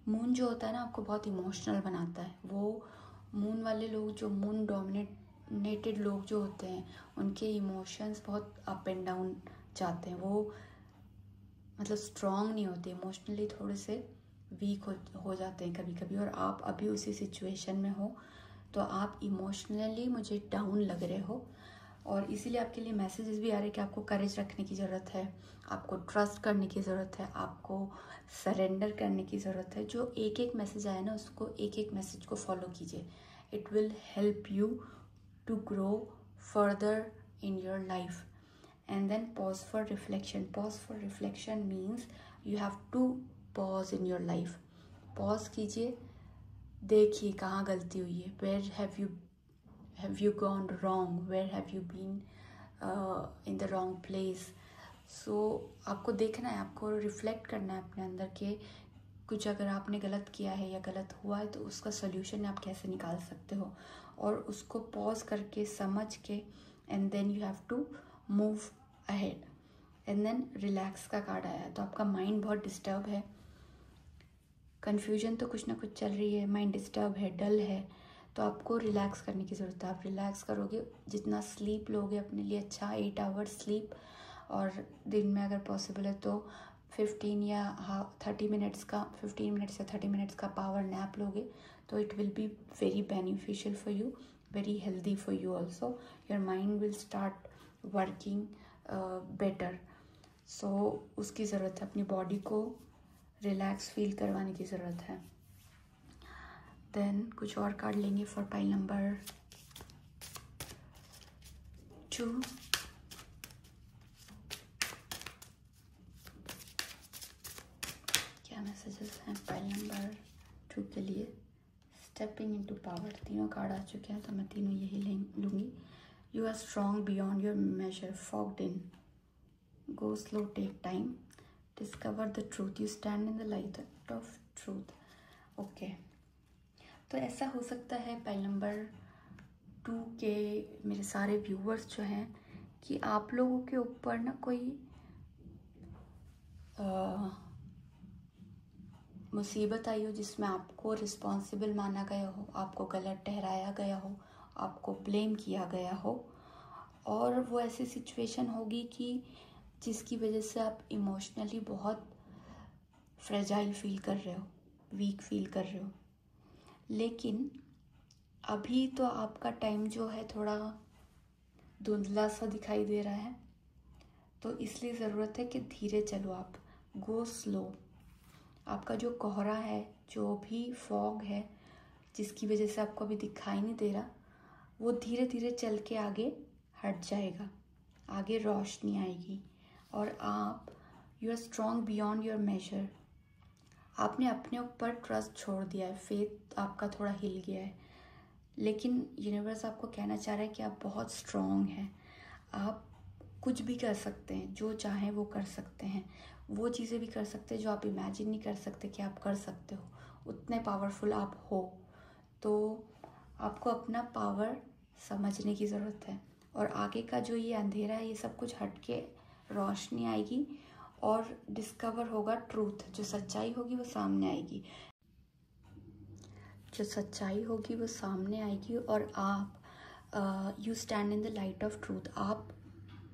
मून जो होता है ना, आपको बहुत इमोशनल बनाता है। वो मून वाले लोग, जो मून डोमिनेटेड लोग जो होते हैं, उनके इमोशंस बहुत अप एंड डाउन जाते हैं। वो मतलब स्ट्रॉन्ग नहीं होते, इमोशनली थोड़े से वीक हो जाते हैं कभी कभी। और आप अभी उसी सिचुएशन में हो, तो आप इमोशनली मुझे डाउन लग रहे हो। और इसीलिए आपके लिए मैसेजेस भी आ रहे हैं कि आपको करेज रखने की ज़रूरत है, आपको ट्रस्ट करने की ज़रूरत है, आपको सरेंडर करने की ज़रूरत है। जो एक एक मैसेज आया ना, उसको एक एक मैसेज को फॉलो कीजिए। It will help you to grow further in your life. And then pause for reflection. Pause for reflection means you have to pause in your life. Pause कीजिए, देखिए कहाँ गलती हुई है। Where have you gone wrong? Where have you been in the wrong place? So आपको देखना है, आपको रिफ्लेक्ट करना है अपने अंदर के कुछ अगर आपने गलत किया है या गलत हुआ है तो उसका सोल्यूशन आप कैसे निकाल सकते हो, और उसको पॉज करके समझ के and then you have to move ahead. And then relax का कार्ड आया है, तो आपका माइंड बहुत डिस्टर्ब है, कन्फ्यूजन तो कुछ ना कुछ चल रही है, माइंड डिस्टर्ब है, डल है, तो आपको रिलैक्स करने की ज़रूरत है। आप रिलैक्स करोगे, जितना स्लीप लोगे अपने लिए अच्छा, 8 आवर्स स्लीप, और दिन में अगर पॉसिबल है तो 15 या 30 मिनट्स का 15 मिनट्स या 30 मिनट्स का पावर नैप लोगे, तो it will be very beneficial for you, very healthy for you also. Your mind will start working better. So उसकी ज़रूरत है, अपनी बॉडी को रिलैक्स फील करवाने की ज़रूरत है। देन कुछ और कार्ड लेंगे फॉर पाइल नंबर 2। क्या मैसेजेस हैं पाइल नंबर 2 के लिए? Stepping into power. तीनों कार्ड आ चुके हैं तो मैं तीनों यही लूँगी। You are strong beyond your measure, fogged in, go slow, take time, discover the truth, you stand in the light of truth. Okay, तो ऐसा हो सकता है पाइल नंबर 2 के मेरे सारे व्यूवर्स जो हैं कि आप लोगों के ऊपर ना कोई मुसीबत आई हो जिसमें आपको रिस्पॉन्सिबल माना गया हो, आपको गलत ठहराया गया हो, आपको ब्लेम किया गया हो, और वो ऐसी सिचुएशन होगी कि जिसकी वजह से आप इमोशनली बहुत फ्रेजाइल फील कर रहे हो, वीक फील कर रहे हो। लेकिन अभी तो आपका टाइम जो है थोड़ा धुंधला सा दिखाई दे रहा है, तो इसलिए ज़रूरत है कि धीरे चलो, आप गो स्लो। आपका जो कोहरा है, जो भी फॉग है जिसकी वजह से आपको अभी दिखाई नहीं दे रहा, वो धीरे धीरे चल के आगे हट जाएगा, आगे रोशनी आएगी। और आप you are strong beyond your measure. आपने अपने ऊपर ट्रस्ट छोड़ दिया है, फेथ आपका थोड़ा हिल गया है, लेकिन यूनिवर्स आपको कहना चाह रहा है कि आप बहुत स्ट्रॉन्ग हैं, आप कुछ भी कर सकते हैं, जो चाहें वो कर सकते हैं, वो चीज़ें भी कर सकते हैं जो आप इमेजिन नहीं कर सकते कि आप कर सकते हो, उतने पावरफुल आप हो। तो आपको अपना पावर समझने की ज़रूरत है। और आगे का जो ये अंधेरा है ये सब कुछ हट के रोशनी आएगी और डिस्कवर होगा ट्रूथ। जो सच्चाई होगी वो सामने आएगी, जो सच्चाई होगी वो सामने आएगी और आप you stand in the light of truth. आप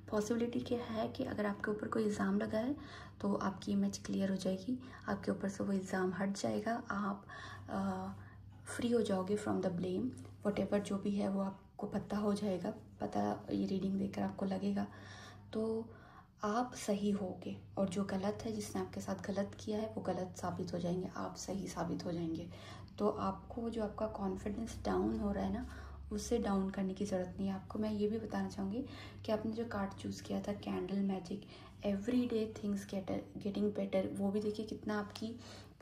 पॉसिबिलिटी क्या है कि अगर आपके ऊपर कोई इल्ज़ाम लगा है तो आपकी इमेज क्लियर हो जाएगी, आपके ऊपर से वो इल्ज़ाम हट जाएगा, आप फ्री हो जाओगे फ्रॉम द ब्लेम। वटेवर जो भी है वो आपको पता हो जाएगा, पता ये रीडिंग देखकर आपको लगेगा, तो आप सही होगे। और जो गलत है, जिसने आपके साथ गलत किया है, वो गलत साबित हो जाएंगे, आप सही साबित हो जाएंगे। तो आपको जो आपका कॉन्फिडेंस डाउन हो रहा है ना, उससे डाउन करने की ज़रूरत नहीं है। आपको मैं ये भी बताना चाहूँगी कि आपने जो कार्ड चूज़ किया था candle magic, every day things getting better, वो भी देखिए कितना आपकी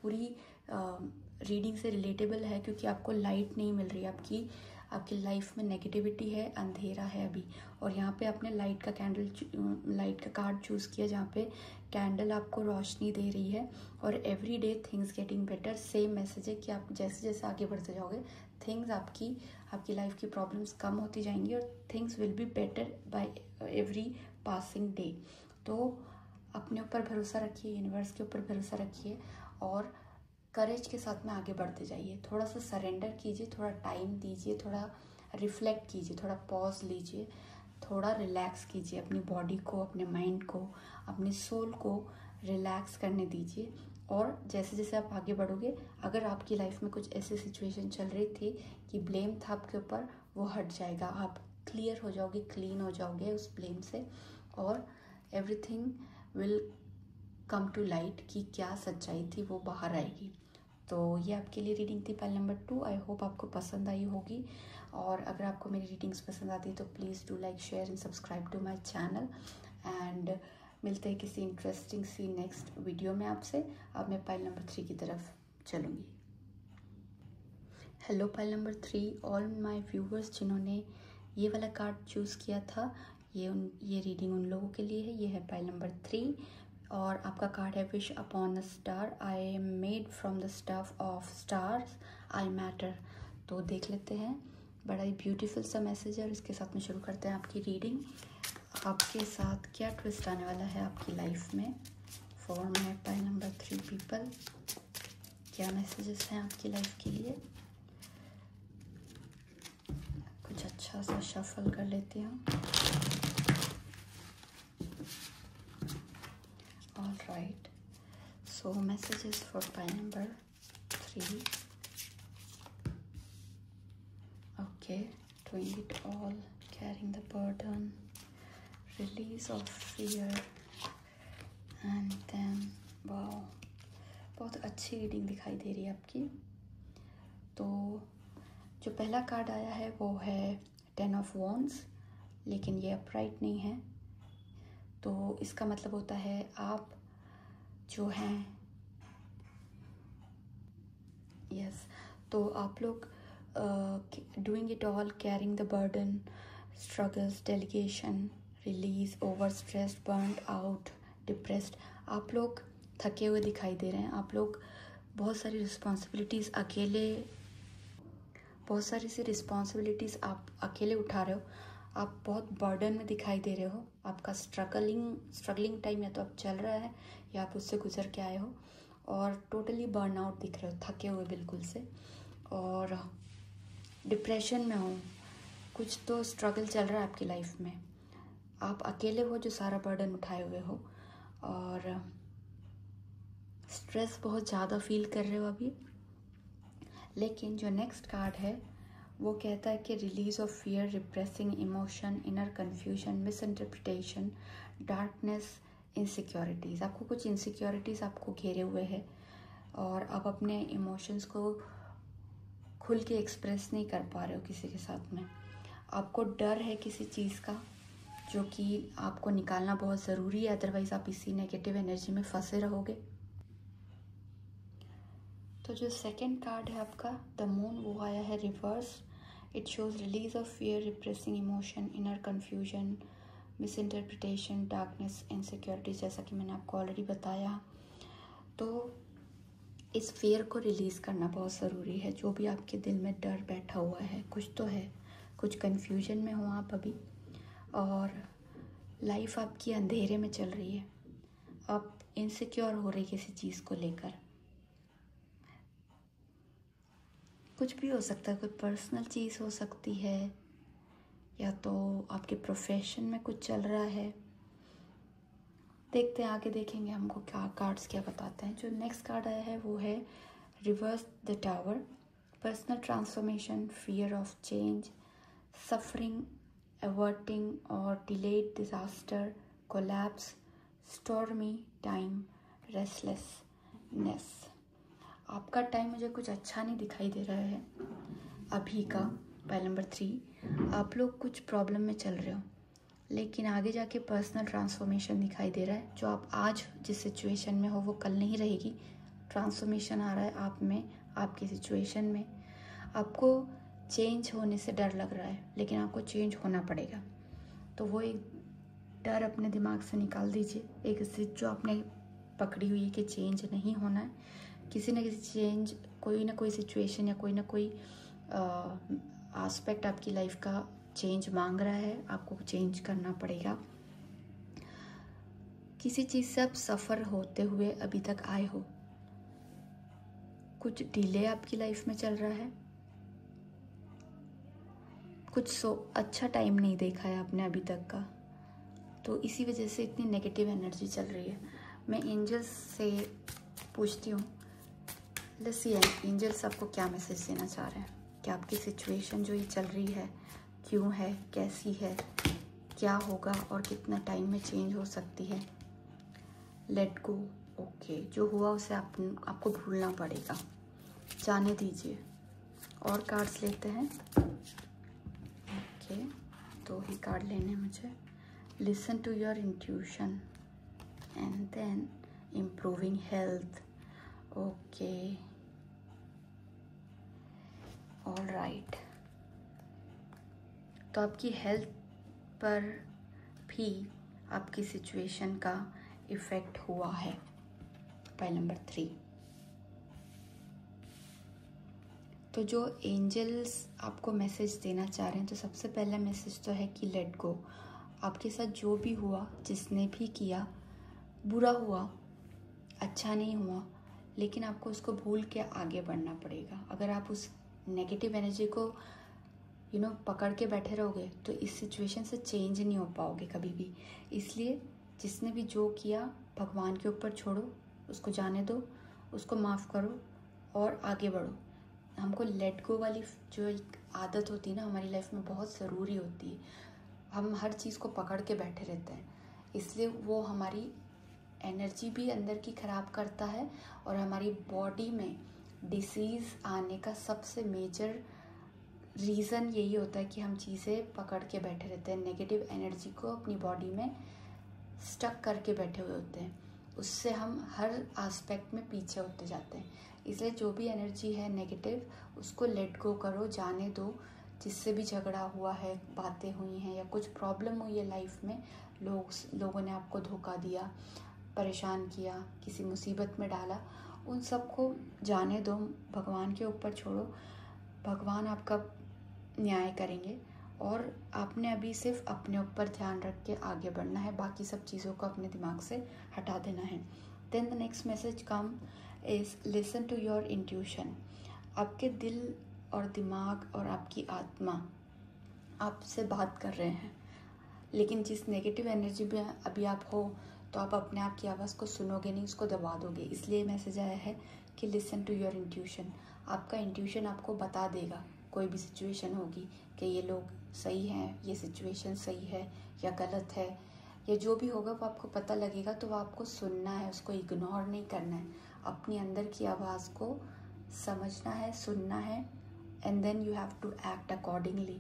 पूरी रीडिंग से रिलेटेबल है, क्योंकि आपको लाइट नहीं मिल रही है। आपकी लाइफ में नेगेटिविटी है, अंधेरा है अभी। और यहाँ पे आपने लाइट का कार्ड चूज़ किया, जहाँ पे कैंडल आपको रोशनी दे रही है। और every day things getting better, same message है कि आप जैसे जैसे आगे बढ़ते जाओगे, थिंग्स आपकी लाइफ की प्रॉब्लम्स कम होती जाएंगी और things will be better by every passing day. तो अपने ऊपर भरोसा रखिए, यूनिवर्स के ऊपर भरोसा रखिए और करेज के साथ में आगे बढ़ते जाइए। थोड़ा सा सरेंडर कीजिए, थोड़ा टाइम दीजिए, थोड़ा रिफ्लेक्ट कीजिए, थोड़ा पॉज लीजिए, थोड़ा रिलैक्स कीजिए अपनी बॉडी को, अपने माइंड को, अपनी सोल को रिलैक्स करने दीजिए। और जैसे जैसे आप आगे बढ़ोगे, अगर आपकी लाइफ में कुछ ऐसी सिचुएशन चल रही थी कि ब्लेम था आपके ऊपर, वो हट जाएगा, आप क्लियर हो जाओगे, क्लीन हो जाओगे उस ब्लेम से, और everything will come to light कि क्या सच्चाई थी वो बाहर आएगी। तो ये आपके लिए रीडिंग थी पाइल नंबर 2। आई होप आपको पसंद आई होगी, और अगर आपको मेरी रीडिंग्स पसंद आती है तो please do like, share and subscribe to my channel. And मिलते हैं किसी इंटरेस्टिंग सी नेक्स्ट वीडियो में आपसे। अब मैं पाइल नंबर 3 की तरफ चलूँगी। Hello pile number 3, all my viewers जिन्होंने ये वाला कार्ड चूज़ किया था, ये रीडिंग उन लोगों के लिए है। ये है पाइल नंबर 3 और आपका कार्ड है wish upon a star, I am made from the stuff of stars, I matter. तो देख लेते हैं, बड़ा ही ब्यूटीफुल सा मैसेज है और इसके साथ में शुरू करते हैं आपकी रीडिंग। आपके साथ क्या ट्विस्ट आने वाला है आपकी लाइफ में for my pile number 3 people, क्या मैसेजेस हैं आपकी लाइफ के लिए। कुछ अच्छा सा शफल कर लेती हूँ। All right, so messages for pile number 3. Okay, doing it all, carrying the burden, release of fear, and then wow, बहुत अच्छी रीडिंग दिखाई दे रही है आपकी। तो जो पहला कार्ड आया है वो है 10 ऑफ वॉन्ड्स, लेकिन ये अपराइट नहीं है, तो इसका मतलब होता है आप जो हैं, यस, तो आप लोग doing it all, carrying the burden, struggles, delegation, release, over stressed, burned out, depressed, आप लोग थके हुए दिखाई दे रहे हैं। आप लोग बहुत सारी रिस्पॉन्सिबिलिटीज़ आप अकेले उठा रहे हो। आप बहुत बर्डन में दिखाई दे रहे हो। आपका स्ट्रगलिंग टाइम या तो आप चल रहा है या आप उससे गुजर के आए हो, और टोटली बर्नआउट दिख रहे हो, थके हुए बिल्कुल से, और डिप्रेशन में हो। कुछ तो स्ट्रगल चल रहा है आपकी लाइफ में। आप अकेले हो जो सारा बर्डन उठाए हुए हो, और स्ट्रेस बहुत ज़्यादा फील कर रहे हो अभी। लेकिन जो नेक्स्ट कार्ड है वो कहता है कि release of fear, repressing emotion, inner confusion, miss interpretation, darkness, insecurities. आपको कुछ इनसिक्योरिटीज़ आपको घेरे हुए है और आप अपने इमोशंस को खुल के एक्सप्रेस नहीं कर पा रहे हो किसी के साथ में। आपको डर है किसी चीज़ का जो कि आपको निकालना बहुत ज़रूरी है, अदरवाइज़ आप इसी नेगेटिव एनर्जी में फंसे रहोगे। तो जो सेकंड कार्ड है आपका द मून, वो आया है reverse. It shows release of fear, repressing emotion, inner confusion, miss interpretation, darkness, insecurities, जैसा कि मैंने आपको ऑलरेडी बताया। तो इस फियर को रिलीज़ करना बहुत ज़रूरी है। जो भी आपके दिल में डर बैठा हुआ है, कुछ तो है, कुछ कन्फ्यूजन में हो आप अभी, और लाइफ आपकी अंधेरे में चल रही है, आप इनसिक्योर हो रही किसी चीज़ को लेकर। कुछ भी हो सकता है, कोई पर्सनल चीज़ हो सकती है, या तो आपके प्रोफेशन में कुछ चल रहा है। देखते हैं, आगे देखेंगे हमको क्या कार्ड्स क्या बताते हैं। जो नेक्स्ट कार्ड आया है वो है reverse the tower. Personal transformation, fear of change, suffering, averting और delayed disaster, collapse, stormy time, restlessness. आपका टाइम मुझे कुछ अच्छा नहीं दिखाई दे रहा है अभी का। पाइल नंबर 3, आप लोग कुछ प्रॉब्लम में चल रहे हो, लेकिन आगे जाके पर्सनल ट्रांसफॉर्मेशन दिखाई दे रहा है। जो आप आज जिस सिचुएशन में हो वो कल नहीं रहेगी। ट्रांसफॉर्मेशन आ रहा है आप में, आपकी सिचुएशन में। आपको चेंज होने से डर लग रहा है, लेकिन आपको चेंज होना पड़ेगा। तो वो एक डर अपने दिमाग से निकाल दीजिए। एक जिद जो आपने पकड़ी हुई है कि चेंज नहीं होना है, किसी न किसी चेंज, कोई ना कोई सिचुएशन या कोई ना कोई एस्पेक्ट आपकी लाइफ का चेंज मांग रहा है, आपको चेंज करना पड़ेगा। किसी चीज़ से आप सफ़र होते हुए अभी तक आए हो, कुछ डिले आपकी लाइफ में चल रहा है, कुछ अच्छा टाइम नहीं देखा है आपने अभी तक का, तो इसी वजह से इतनी नेगेटिव एनर्जी चल रही है। मैं एंजल्स से पूछती हूँ, लेट्स सी एंजल्स आपको क्या मैसेज देना चाह रहे हैं। क्या आपकी सिचुएशन जो ये चल रही है क्यों है, कैसी है, क्या होगा और कितना टाइम में चेंज हो सकती है। Let go. ओके, जो हुआ उसे आपको भूलना पड़ेगा, जाने दीजिए। और कार्ड्स लेते हैं। ओके, 2 ही कार्ड लेने मुझे। Listen to your intuition and then improving health. Okay, all right. तो आपकी हेल्थ पर भी आपकी सिचुएशन का इफ़ेक्ट हुआ है। Pile number 3। तो जो एंजल्स आपको मैसेज देना चाह रहे हैं, तो सबसे पहला मैसेज तो है कि लेट गो। आपके साथ जो भी हुआ, जिसने भी किया, बुरा हुआ, अच्छा नहीं हुआ, लेकिन आपको उसको भूल के आगे बढ़ना पड़ेगा। अगर आप उस नेगेटिव एनर्जी को पकड़ के बैठे रहोगे तो इस सिचुएशन से चेंज नहीं हो पाओगे कभी भी। इसलिए जिसने भी जो किया, भगवान के ऊपर छोड़ो, उसको जाने दो, उसको माफ़ करो और आगे बढ़ो। हमको लेट गो वाली जो एक आदत होती है ना, हमारी लाइफ में बहुत ज़रूरी होती है। हम हर चीज़ को पकड़ के बैठे रहते हैं, इसलिए वो हमारी एनर्जी भी अंदर की ख़राब करता है और हमारी बॉडी में डिसीज़ आने का सबसे मेजर रीज़न यही होता है कि हम चीज़ें पकड़ के बैठे रहते हैं, नेगेटिव एनर्जी को अपनी बॉडी में स्टक करके बैठे हुए होते हैं। उससे हम हर एस्पेक्ट में पीछे होते जाते हैं। इसलिए जो भी एनर्जी है नेगेटिव, उसको लेट गो करो, जाने दो। जिससे भी झगड़ा हुआ है, बातें हुई हैं या कुछ प्रॉब्लम हुई है लाइफ में, लोगों ने आपको धोखा दिया, परेशान किया, किसी मुसीबत में डाला, उन सबको जाने दो, भगवान के ऊपर छोड़ो। भगवान आपका न्याय करेंगे और आपने अभी सिर्फ अपने ऊपर ध्यान रख के आगे बढ़ना है, बाकी सब चीज़ों को अपने दिमाग से हटा देना है। Then the next message come is listen to your intuition. आपके दिल और दिमाग और आपकी आत्मा आपसे बात कर रहे हैं, लेकिन जिस नेगेटिव एनर्जी में अभी आप हो, तो आप अपने आप की आवाज़ को सुनोगे नहीं, उसको दबा दोगे। इसलिए मैसेज आया है कि लिसन टू योर इंट्यूशन। आपका इंट्यूशन आपको बता देगा, कोई भी सिचुएशन होगी, कि ये लोग सही हैं, ये सिचुएशन सही है या गलत है, या जो भी होगा वो आपको पता लगेगा। तो वो आपको सुनना है, उसको इग्नोर नहीं करना है। अपनी अंदर की आवाज़ को समझना है, सुनना है, and then you have to act accordingly.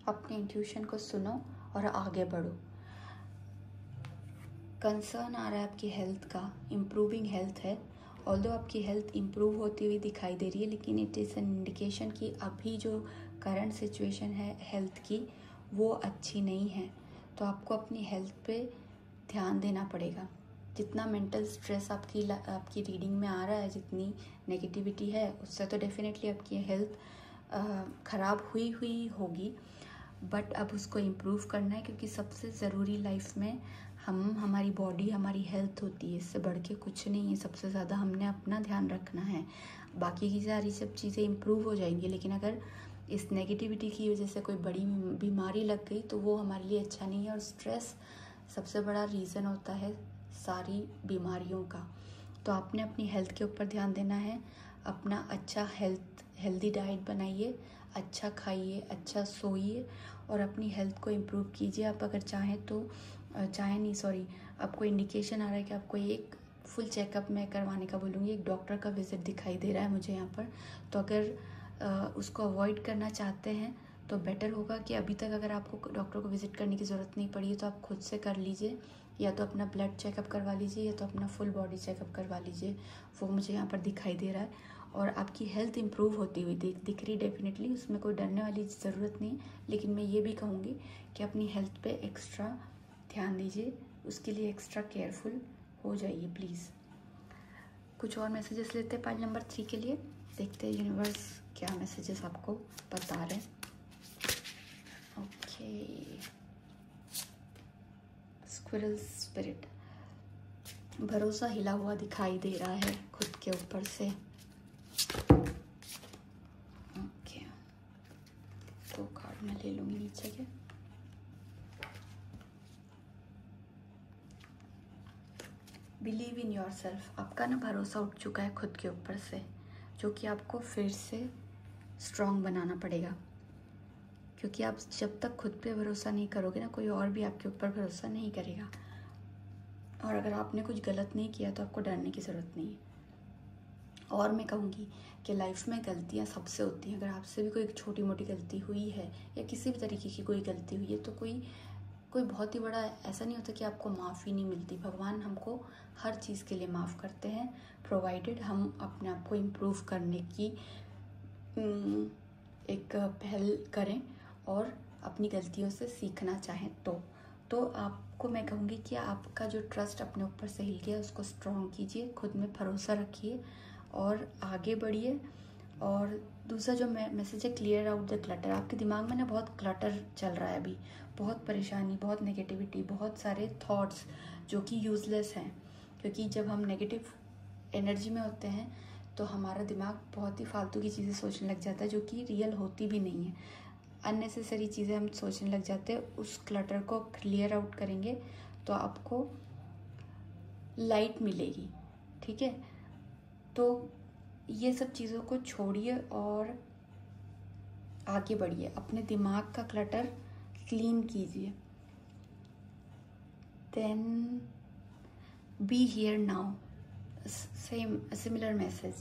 अपने इंट्यूशन को सुनो और आगे बढ़ो। कंसर्न आ रहा है आपकी हेल्थ का, इम्प्रूविंग हेल्थ है। ऑल्दो आपकी हेल्थ इम्प्रूव होती हुई दिखाई दे रही है, लेकिन इट इज़ एन इंडिकेशन कि अभी जो करंट सिचुएशन है हेल्थ की, वो अच्छी नहीं है। तो आपको अपनी हेल्थ पे ध्यान देना पड़ेगा। जितना मेंटल स्ट्रेस आपकी रीडिंग में आ रहा है, जितनी नेगेटिविटी है, उससे तो डेफिनेटली आपकी हेल्थ ख़राब हुई होगी, बट अब उसको इम्प्रूव करना है, क्योंकि सबसे ज़रूरी लाइफ में हमारी बॉडी, हमारी हेल्थ होती है, इससे बढ़ के कुछ नहीं है। सबसे ज़्यादा हमने अपना ध्यान रखना है, बाकी की सारी सब चीज़ें इम्प्रूव हो जाएंगी। लेकिन अगर इस नेगेटिविटी की वजह से कोई बड़ी बीमारी लग गई तो वो हमारे लिए अच्छा नहीं है। और स्ट्रेस सबसे बड़ा रीज़न होता है सारी बीमारियों का। तो आपने अपनी हेल्थ के ऊपर ध्यान देना है, अपना अच्छा हेल्दी डाइट बनाइए, अच्छा खाइए, अच्छा सोइए और अपनी हेल्थ को इम्प्रूव कीजिए। आप अगर चाहें तो आपको इंडिकेशन आ रहा है कि आपको एक फुल चेकअप में करवाने का बोलूँगी, एक डॉक्टर का विज़िट दिखाई दे रहा है मुझे यहाँ पर। तो अगर उसको अवॉइड करना चाहते हैं तो बेटर होगा कि अभी तक अगर आपको डॉक्टर को विज़िट करने की ज़रूरत नहीं पड़ी है तो आप खुद से कर लीजिए, या तो अपना ब्लड चेकअप करवा लीजिए या तो अपना फुल बॉडी चेकअप करवा लीजिए। वो मुझे यहाँ पर दिखाई दे रहा है और आपकी हेल्थ इंप्रूव होती हुई दिख रही डेफिनेटली, उसमें कोई डरने वाली ज़रूरत नहीं। लेकिन मैं ये भी कहूँगी कि अपनी हेल्थ पे एक्स्ट्रा ध्यान दीजिए, उसके लिए एक्स्ट्रा केयरफुल हो जाइए प्लीज़। कुछ और मैसेजेस लेते हैं पाइल नंबर 3 के लिए, देखते हैं यूनिवर्स क्या मैसेजेस आपको बता रहे हैं। ओके, स्क्विरल स्पिरिट, भरोसा हिला हुआ दिखाई दे रहा है खुद के ऊपर से। ओके, 2 कार्ड मैं ले लूँगी नीचे के। बिलीव इन योर सेल्फ, आपका ना भरोसा उठ चुका है खुद के ऊपर से, जो कि आपको फिर से स्ट्रॉन्ग बनाना पड़ेगा। क्योंकि आप जब तक खुद पे भरोसा नहीं करोगे ना, कोई और भी आपके ऊपर भरोसा नहीं करेगा। और अगर आपने कुछ गलत नहीं किया तो आपको डरने की ज़रूरत नहीं है। और मैं कहूँगी कि लाइफ में गलतियाँ सबसे होती हैं। अगर आपसे भी कोई छोटी मोटी गलती हुई है या किसी भी तरीके की कोई गलती हुई है तो कोई बहुत ही बड़ा ऐसा नहीं होता कि आपको माफ़ी नहीं मिलती। भगवान हमको हर चीज़ के लिए माफ़ करते हैं, प्रोवाइडेड हम अपने आप को इम्प्रूव करने की एक पहल करें और अपनी गलतियों से सीखना चाहें तो आपको मैं कहूँगी कि आपका जो ट्रस्ट अपने ऊपर से हिल गया उसको स्ट्रॉन्ग कीजिए, खुद में भरोसा रखिए और आगे बढ़िए। और दूसरा जो मैसेज है, क्लियर आउट द क्लटर। आपके दिमाग में ना बहुत क्लटर चल रहा है अभी, बहुत परेशानी, बहुत नेगेटिविटी, बहुत सारे थॉट्स जो कि यूज़लेस हैं। क्योंकि जब हम नेगेटिव एनर्जी में होते हैं तो हमारा दिमाग बहुत ही फालतू की चीज़ें सोचने लग जाता है जो कि रियल होती भी नहीं है। अननेसेसरी चीज़ें हम सोचने लग जाते हैं। उस क्लटर को क्लियर आउट करेंगे तो आपको लाइट मिलेगी, ठीक है। तो ये सब चीज़ों को छोड़िए और आगे बढ़िए, अपने दिमाग का क्लटर क्लीन कीजिए। Then be here now, same similar message.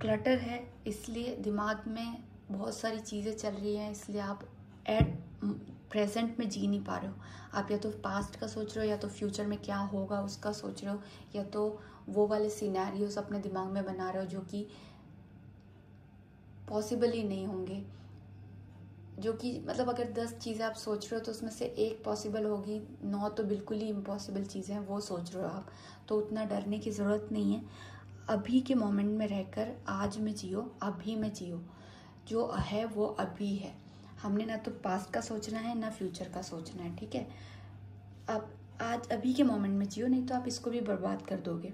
Clutter है इसलिए दिमाग में बहुत सारी चीज़ें चल रही हैं, इसलिए आप एट प्रेजेंट में जी नहीं पा रहे हो। आप या तो पास्ट का सोच रहे हो या तो फ्यूचर में क्या होगा उसका सोच रहे हो, या तो वो वाले सिनेरियोस अपने दिमाग में बना रहे हो जो कि पॉसिबल ही नहीं होंगे। जो कि मतलब अगर 10 चीज़ें आप सोच रहे हो तो उसमें से एक पॉसिबल होगी, 9 तो बिल्कुल ही इम्पॉसिबल चीज़ें हैं वो सोच रहे हो आप। तो उतना डरने की ज़रूरत नहीं है। अभी के मोमेंट में रहकर आज में जियो, अभी में जियो। जो है वो अभी है। हमने ना तो पास्ट का सोचना है ना फ्यूचर का सोचना है, ठीक है। अब आज अभी के मोमेंट में जियो, नहीं तो आप इसको भी बर्बाद कर दोगे।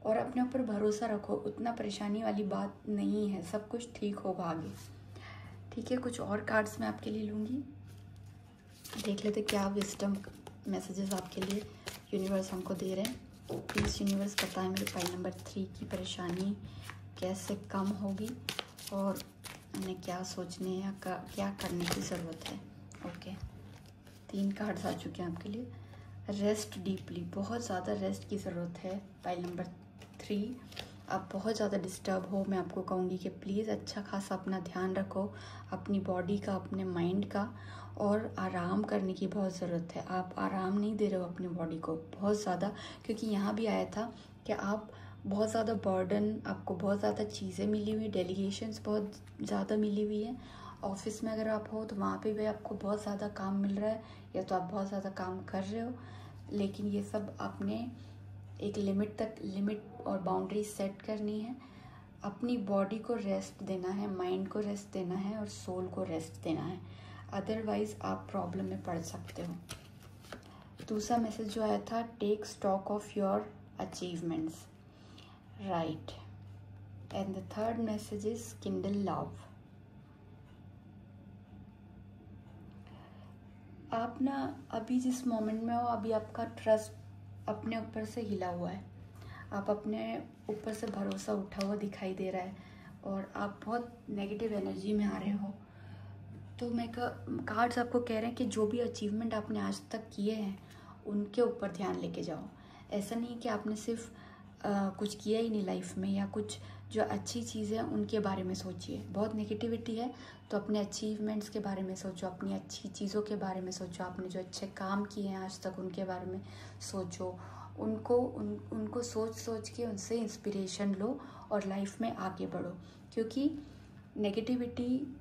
और अपने ऊपर भरोसा रखो, उतना परेशानी वाली बात नहीं है, सब कुछ ठीक होगा आगे, ठीक है। कुछ और कार्ड्स मैं आपके लिए लूँगी, देख लेते क्या विजडम मैसेजेस आपके लिए यूनिवर्स हमको दे रहे हैं। प्लीज़ यूनिवर्स बताएं मेरे पाइल नंबर 3 की परेशानी कैसे कम होगी और उन्हें क्या सोचने या क्या करने की ज़रूरत है। ओके, 3 कार्ड्स आ चुके हैं आपके लिए। रेस्ट डीपली, बहुत ज़्यादा रेस्ट की ज़रूरत है पाइल नंबर 3। आप बहुत ज़्यादा डिस्टर्ब हो, मैं आपको कहूँगी कि प्लीज़ अच्छा खासा अपना ध्यान रखो, अपनी बॉडी का, अपने माइंड का, और आराम करने की बहुत ज़रूरत है। आप आराम नहीं दे रहे हो अपनी बॉडी को बहुत ज़्यादा, क्योंकि यहाँ भी आया था कि आप बहुत ज़्यादा बर्डन, आपको बहुत ज़्यादा चीज़ें मिली हुई, डेलीगेशंस बहुत ज़्यादा मिली हुई है। ऑफिस में अगर आप हो तो वहाँ पे भी आपको बहुत ज़्यादा काम मिल रहा है या तो आप बहुत ज़्यादा काम कर रहे हो। लेकिन ये सब आपने एक लिमिट और बाउंड्री सेट करनी है। अपनी बॉडी को रेस्ट देना है, माइंड को रेस्ट देना है और सोल को रेस्ट देना है, अदरवाइज आप प्रॉब्लम में पड़ सकते हो। दूसरा मैसेज जो आया था, take stock of your achievements, right. And the third message is kindle love. आप ना अभी जिस मोमेंट में हो, अभी आपका ट्रस्ट अपने ऊपर से हिला हुआ है, आप अपने ऊपर से भरोसा उठा हुआ दिखाई दे रहा है और आप बहुत नेगेटिव एनर्जी में आ रहे हो। तो कार्ड्स आपको कह रहे हैं कि जो भी अचीवमेंट आपने आज तक किए हैं उनके ऊपर ध्यान लेके जाओ। ऐसा नहीं कि आपने सिर्फ कुछ किया ही नहीं लाइफ में, या कुछ जो अच्छी चीज़ें हैं उनके बारे में सोचिए। बहुत नेगेटिविटी है तो अपने अचीवमेंट्स के बारे में सोचो, अपनी अच्छी चीज़ों के बारे में सोचो, आपने जो अच्छे काम किए हैं आज तक उनके बारे में सोचो। उनको सोच के उनसे इंस्पिरेशन लो और लाइफ में आगे बढ़ो, क्योंकि नेगेटिविटी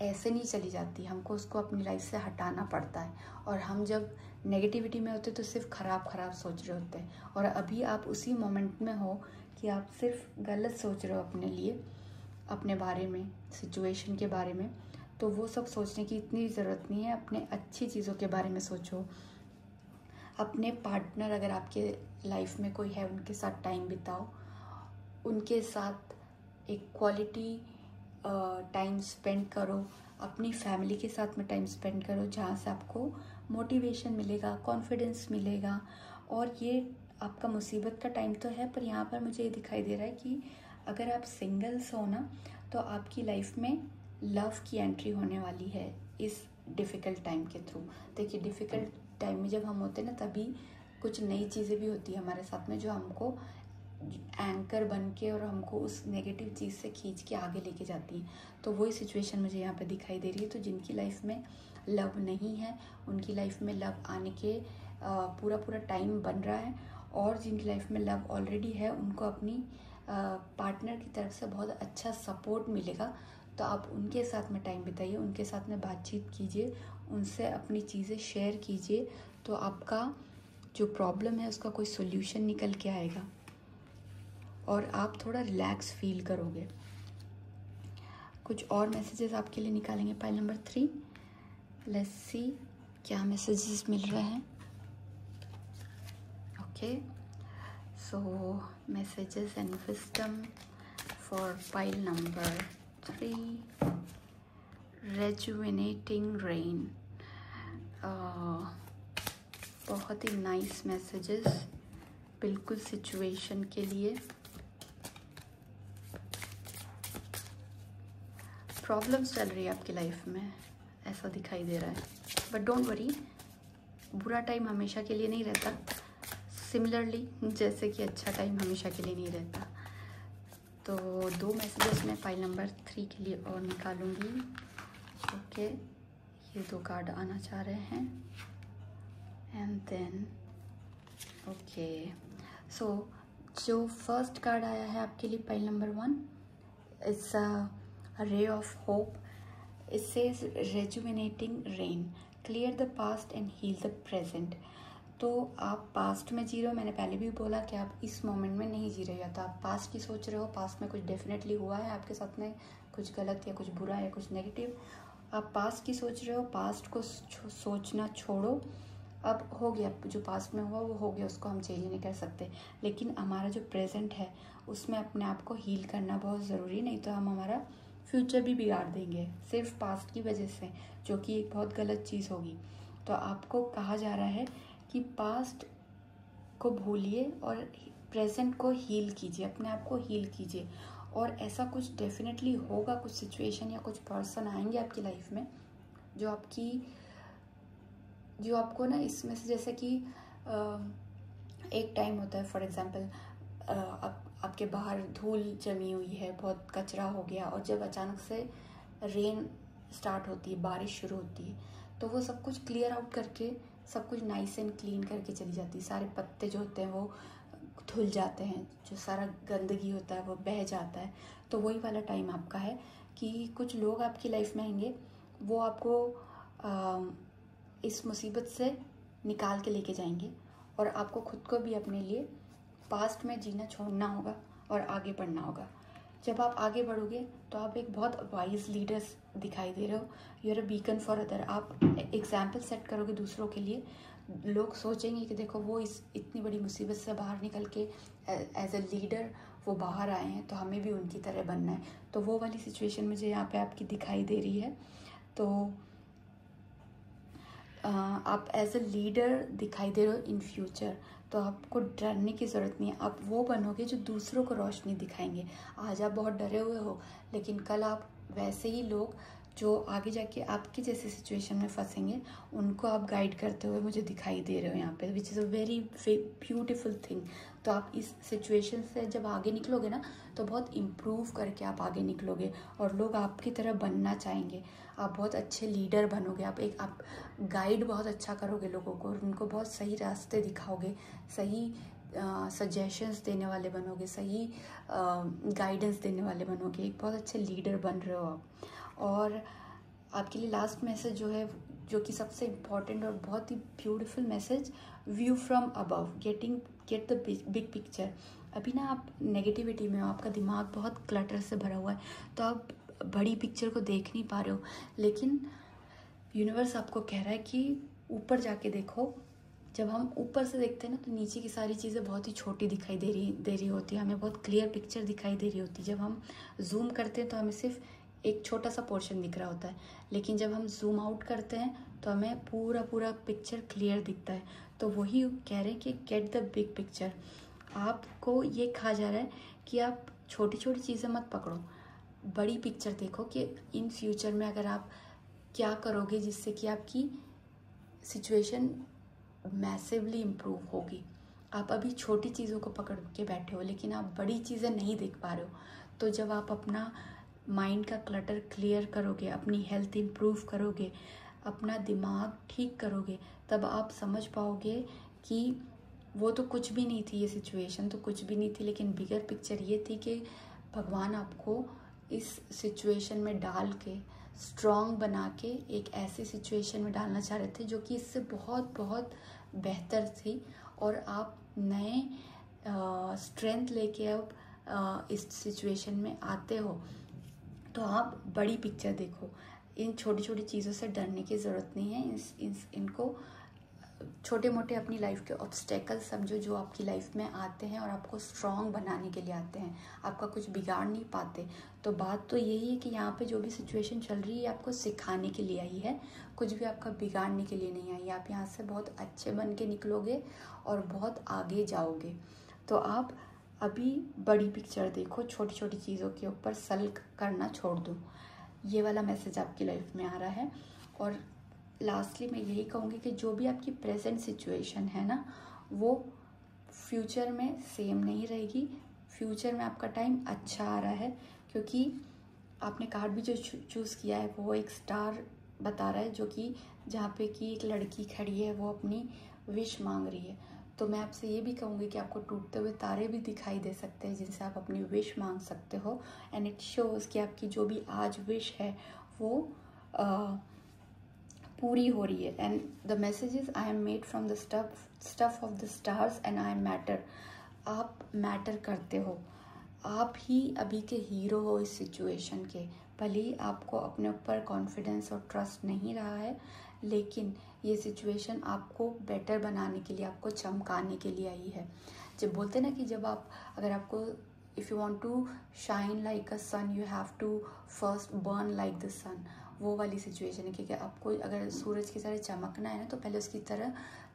ऐसे नहीं चली जाती, हमको उसको अपनी लाइफ से हटाना पड़ता है। और हम जब नेगेटिविटी में होते तो सिर्फ खराब सोच रहे होते हैं, और अभी आप उसी मोमेंट में हो कि आप सिर्फ गलत सोच रहे हो अपने लिए, अपने बारे में, सिचुएशन के बारे में। तो वो सब सोचने की इतनी ज़रूरत नहीं है, अपने अच्छी चीज़ों के बारे में सोचो। अपने पार्टनर अगर आपके लाइफ में कोई है उनके साथ टाइम बिताओ, उनके साथ एक क्वालिटी टाइम स्पेंड करो, अपनी फैमिली के साथ में टाइम स्पेंड करो, जहाँ से आपको मोटिवेशन मिलेगा, कॉन्फिडेंस मिलेगा। और ये आपका मुसीबत का टाइम तो है, पर यहाँ पर मुझे ये दिखाई दे रहा है कि अगर आप सिंगल्स हो ना, तो आपकी लाइफ में लव की एंट्री होने वाली है इस डिफ़िकल्ट टाइम के थ्रू। देखिए, डिफ़िकल्ट टाइम में जब हम होते हैं ना, तभी कुछ नई चीज़ें भी होती है हमारे साथ में, जो हमको एंकर बन के और हमको उस नेगेटिव चीज़ से खींच के आगे लेके जाती हैं। तो वही सिचुएशन मुझे यहाँ पे दिखाई दे रही है। तो जिनकी लाइफ में लव नहीं है, उनकी लाइफ में लव आने के पूरा टाइम बन रहा है, और जिनकी लाइफ में लव ऑलरेडी है उनको अपनी पार्टनर की तरफ से बहुत अच्छा सपोर्ट मिलेगा। तो आप उनके साथ में टाइम बिताइए, उनके साथ में बातचीत कीजिए, उनसे अपनी चीज़ें शेयर कीजिए, तो आपका जो प्रॉब्लम है उसका कोई सोल्यूशन निकल के आएगा और आप थोड़ा रिलैक्स फील करोगे। कुछ और मैसेजेस आपके लिए निकालेंगे पाइल नंबर 3। लेट्स सी क्या मैसेजेस मिल रहे हैं। Okay, so messages and wisdom for pile number 3, rejuvenating rain. बहुत ही नाइस मैसेजेस, बिल्कुल सिचुएशन के लिए। प्रॉब्लम्स चल रही है आपकी लाइफ में, ऐसा दिखाई दे रहा है, बट डोंट वरी, बुरा टाइम हमेशा के लिए नहीं रहता। सिमिलरली जैसे कि अच्छा टाइम हमेशा के लिए नहीं रहता। तो 2 मैसेजेस मैं पाइल नंबर 3 के लिए और निकालूंगी। ओके, ये 2 कार्ड आना चाह रहे हैं। एंड देन ओके, सो जो फर्स्ट कार्ड आया है आपके लिए pile number 1, it's a ray of hope. It says rejuvenating rain, clear the past and heal the present. तो आप पास्ट में जी रहे हो, मैंने पहले भी बोला कि आप इस मोमेंट में नहीं जी रहे हो, तो आप पास्ट की सोच रहे हो, पास्ट में कुछ डेफिनेटली हुआ है आपके साथ में, कुछ गलत या कुछ बुरा या कुछ नेगेटिव, आप पास्ट की सोच रहे हो। पास्ट को सोचना छोड़ो, अब हो गया, जो पास्ट में हुआ वो हो गया, उसको हम चेंज नहीं कर सकते, लेकिन हमारा जो प्रेजेंट है उसमें अपने आप को हील करना बहुत ज़रूरी, नहीं तो हम हमारा फ्यूचर भी बिगाड़ देंगे सिर्फ पास्ट की वजह से, जो कि एक बहुत गलत चीज़ होगी। तो आपको कहा जा रहा है कि पास्ट को भूलिए और प्रेजेंट को हील कीजिए, अपने आप को हील कीजिए। और ऐसा कुछ डेफिनेटली होगा, कुछ सिचुएशन या कुछ पर्सन आएंगे आपकी लाइफ में जो आपको ना इसमें से, जैसे कि एक टाइम होता है, फॉर एग्जांपल आपके बाहर धूल जमी हुई है, बहुत कचरा हो गया, और जब अचानक से रेन स्टार्ट होती है, बारिश शुरू होती है, तो वो सब कुछ क्लियर आउट करके, सब कुछ नाइस एंड क्लीन करके चली जाती है। सारे पत्ते जो होते हैं वो धुल जाते हैं, जो सारा गंदगी होता है वो बह जाता है। तो वही वाला टाइम आपका है कि कुछ लोग आपकी लाइफ में आएंगे, वो आपको इस मुसीबत से निकाल के लेके जाएंगे, और आपको खुद को भी अपने लिए पास्ट में जीना छोड़ना होगा और आगे बढ़ना होगा। जब आप आगे बढ़ोगे तो आप एक बहुत वाइज लीडर दिखाई दे रहे हो। You are a beacon for other. आप एग्जाम्पल सेट करोगे दूसरों के लिए। लोग सोचेंगे कि देखो वो इस इतनी बड़ी मुसीबत से बाहर निकल के एज अ लीडर वो बाहर आए हैं, तो हमें भी उनकी तरह बनना है। तो वो वाली सिचुएशन मुझे यहाँ पे आपकी दिखाई दे रही है। तो आप एज अ लीडर दिखाई दे रहे हो इन फ्यूचर। तो आपको डरने की ज़रूरत नहीं है। आप वो बनोगे जो दूसरों को रोशनी दिखाएंगे। आज आप बहुत डरे हुए हो, लेकिन कल आप वैसे ही लोग जो आगे जाके आपकी जैसी सिचुएशन में फंसेंगे, उनको आप गाइड करते हुए मुझे दिखाई दे रहे हो यहाँ पे, which is a very beautiful thing. तो आप इस सिचुएशन से जब आगे निकलोगे ना, तो बहुत इम्प्रूव करके आप आगे निकलोगे और लोग आपकी तरह बनना चाहेंगे। आप बहुत अच्छे लीडर बनोगे। आप गाइड बहुत अच्छा करोगे लोगों को, उनको बहुत सही रास्ते दिखाओगे, सही सजेशंस देने वाले बनोगे, सही गाइडेंस देने वाले बनोगे। एक बहुत अच्छे लीडर बन रहे हो आप। और आपके लिए लास्ट मैसेज जो है, जो कि सबसे इम्पॉर्टेंट और बहुत ही beautiful message, view from above, get the big picture. अभी ना आप नेगेटिविटी में हो, आपका दिमाग बहुत क्लटर से भरा हुआ है, तो आप बड़ी पिक्चर को देख नहीं पा रहे हो। लेकिन यूनिवर्स आपको कह रहा है कि ऊपर जाके देखो। जब हम ऊपर से देखते हैं ना, तो नीचे की सारी चीज़ें बहुत ही छोटी दिखाई दे रही होती है, हमें बहुत क्लियर पिक्चर दिखाई दे रही होती है। जब हम जूम करते हैं तो हमें सिर्फ एक छोटा सा पोर्शन दिख रहा होता है, लेकिन जब हम जूम आउट करते हैं तो हमें पूरा पिक्चर क्लियर दिखता है। तो वही कह रहे हैं कि गेट द बिग पिक्चर। आपको ये कहा जा रहा है कि आप छोटी छोटी चीज़ें मत पकड़ो, बड़ी पिक्चर देखो कि इन फ्यूचर में अगर आप क्या करोगे जिससे कि आपकी सिचुएशन मैसिवली इम्प्रूव होगी। आप अभी छोटी चीज़ों को पकड़ के बैठे हो, लेकिन आप बड़ी चीज़ें नहीं देख पा रहे हो। तो जब आप अपना माइंड का क्लटर क्लियर करोगे, अपनी हेल्थ इम्प्रूव करोगे, अपना दिमाग ठीक करोगे, तब आप समझ पाओगे कि वो तो कुछ भी नहीं थी, ये सिचुएशन तो कुछ भी नहीं थी, लेकिन बिगर पिक्चर ये थी कि भगवान आपको इस सिचुएशन में डाल के, स्ट्रॉन्ग बना के एक ऐसी सिचुएशन में डालना चाह रहे थे जो कि इससे बहुत बहुत बेहतर थी। और आप नए स्ट्रेंथ लेके अब इस सिचुएशन में आते हो। तो आप बड़ी पिक्चर देखो। इन छोटी छोटी चीज़ों से डरने की ज़रूरत नहीं है। इनको छोटे मोटे अपनी लाइफ के ऑब्स्टेकल समझो जो आपकी लाइफ में आते हैं और आपको स्ट्रॉन्ग बनाने के लिए आते हैं, आपका कुछ बिगाड़ नहीं पाते। तो बात तो यही है कि यहाँ पे जो भी सिचुएशन चल रही है आपको सिखाने के लिए आई है, कुछ भी आपका बिगाड़ने के लिए नहीं आई है। आप यहाँ से बहुत अच्छे बन के निकलोगे और बहुत आगे जाओगे। तो आप अभी बड़ी पिक्चर देखो, छोटी छोटी चीज़ों के ऊपर सल्क करना छोड़ दो। ये वाला मैसेज आपकी लाइफ में आ रहा है। और लास्टली मैं यही कहूँगी कि जो भी आपकी प्रेजेंट सिचुएशन है ना, वो फ्यूचर में सेम नहीं रहेगी। फ्यूचर में आपका टाइम अच्छा आ रहा है, क्योंकि आपने कार्ड भी जो चूज़ किया है वो एक स्टार बता रहा है, जो कि जहाँ पे कि एक लड़की खड़ी है, वो अपनी विश मांग रही है। तो मैं आपसे ये भी कहूँगी कि आपको टूटते हुए तारे भी दिखाई दे सकते हैं, जिनसे आप अपनी विश मांग सकते हो। एंड इट शोज़ कि आपकी जो भी आज विश है वो पूरी हो रही है। And the message is, I am made from the stuff of the stars and I am matter. आप मैटर करते हो, आप ही अभी के हीरो हो इस सिचुएशन के। भले ही आपको अपने ऊपर कॉन्फिडेंस और ट्रस्ट नहीं रहा है, लेकिन ये सिचुएशन आपको बेटर बनाने के लिए, आपको चमकाने के लिए आई है। जब बोलते हैं ना कि जब आप, अगर आपको if you want to shine like a sun, you have to first burn like the sun. वो वाली सिचुएशन है, क्योंकि आपको अगर सूरज की तरह चमकना है ना, तो पहले उसकी तरह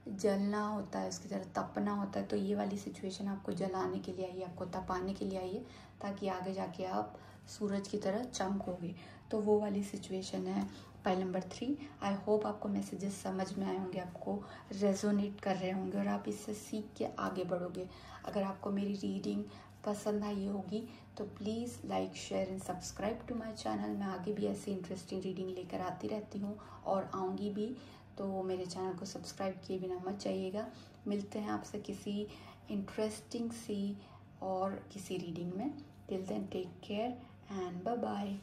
जलना होता है, उसकी तरह तपना होता है। तो ये वाली सिचुएशन आपको जलाने के लिए आई है, आपको तपाने के लिए आई है, ताकि आगे जाके आप सूरज की तरह चमकोगे। तो वो वाली सिचुएशन है पाइल नंबर 3। आई होप आपको मैसेजेस समझ में आए होंगे, आपको रेजोनेट कर रहे होंगे और आप इससे सीख के आगे बढ़ोगे। अगर आपको मेरी रीडिंग पसंद आई होगी तो please like, share and subscribe to my channel. मैं आगे भी ऐसी इंटरेस्टिंग रीडिंग लेकर आती रहती हूँ और आऊँगी भी। तो मेरे चैनल को सब्सक्राइब किए बिना मत जाइएगा। मिलते हैं आपसे किसी इंटरेस्टिंग सी और किसी रीडिंग में। Till then take care and bye bye.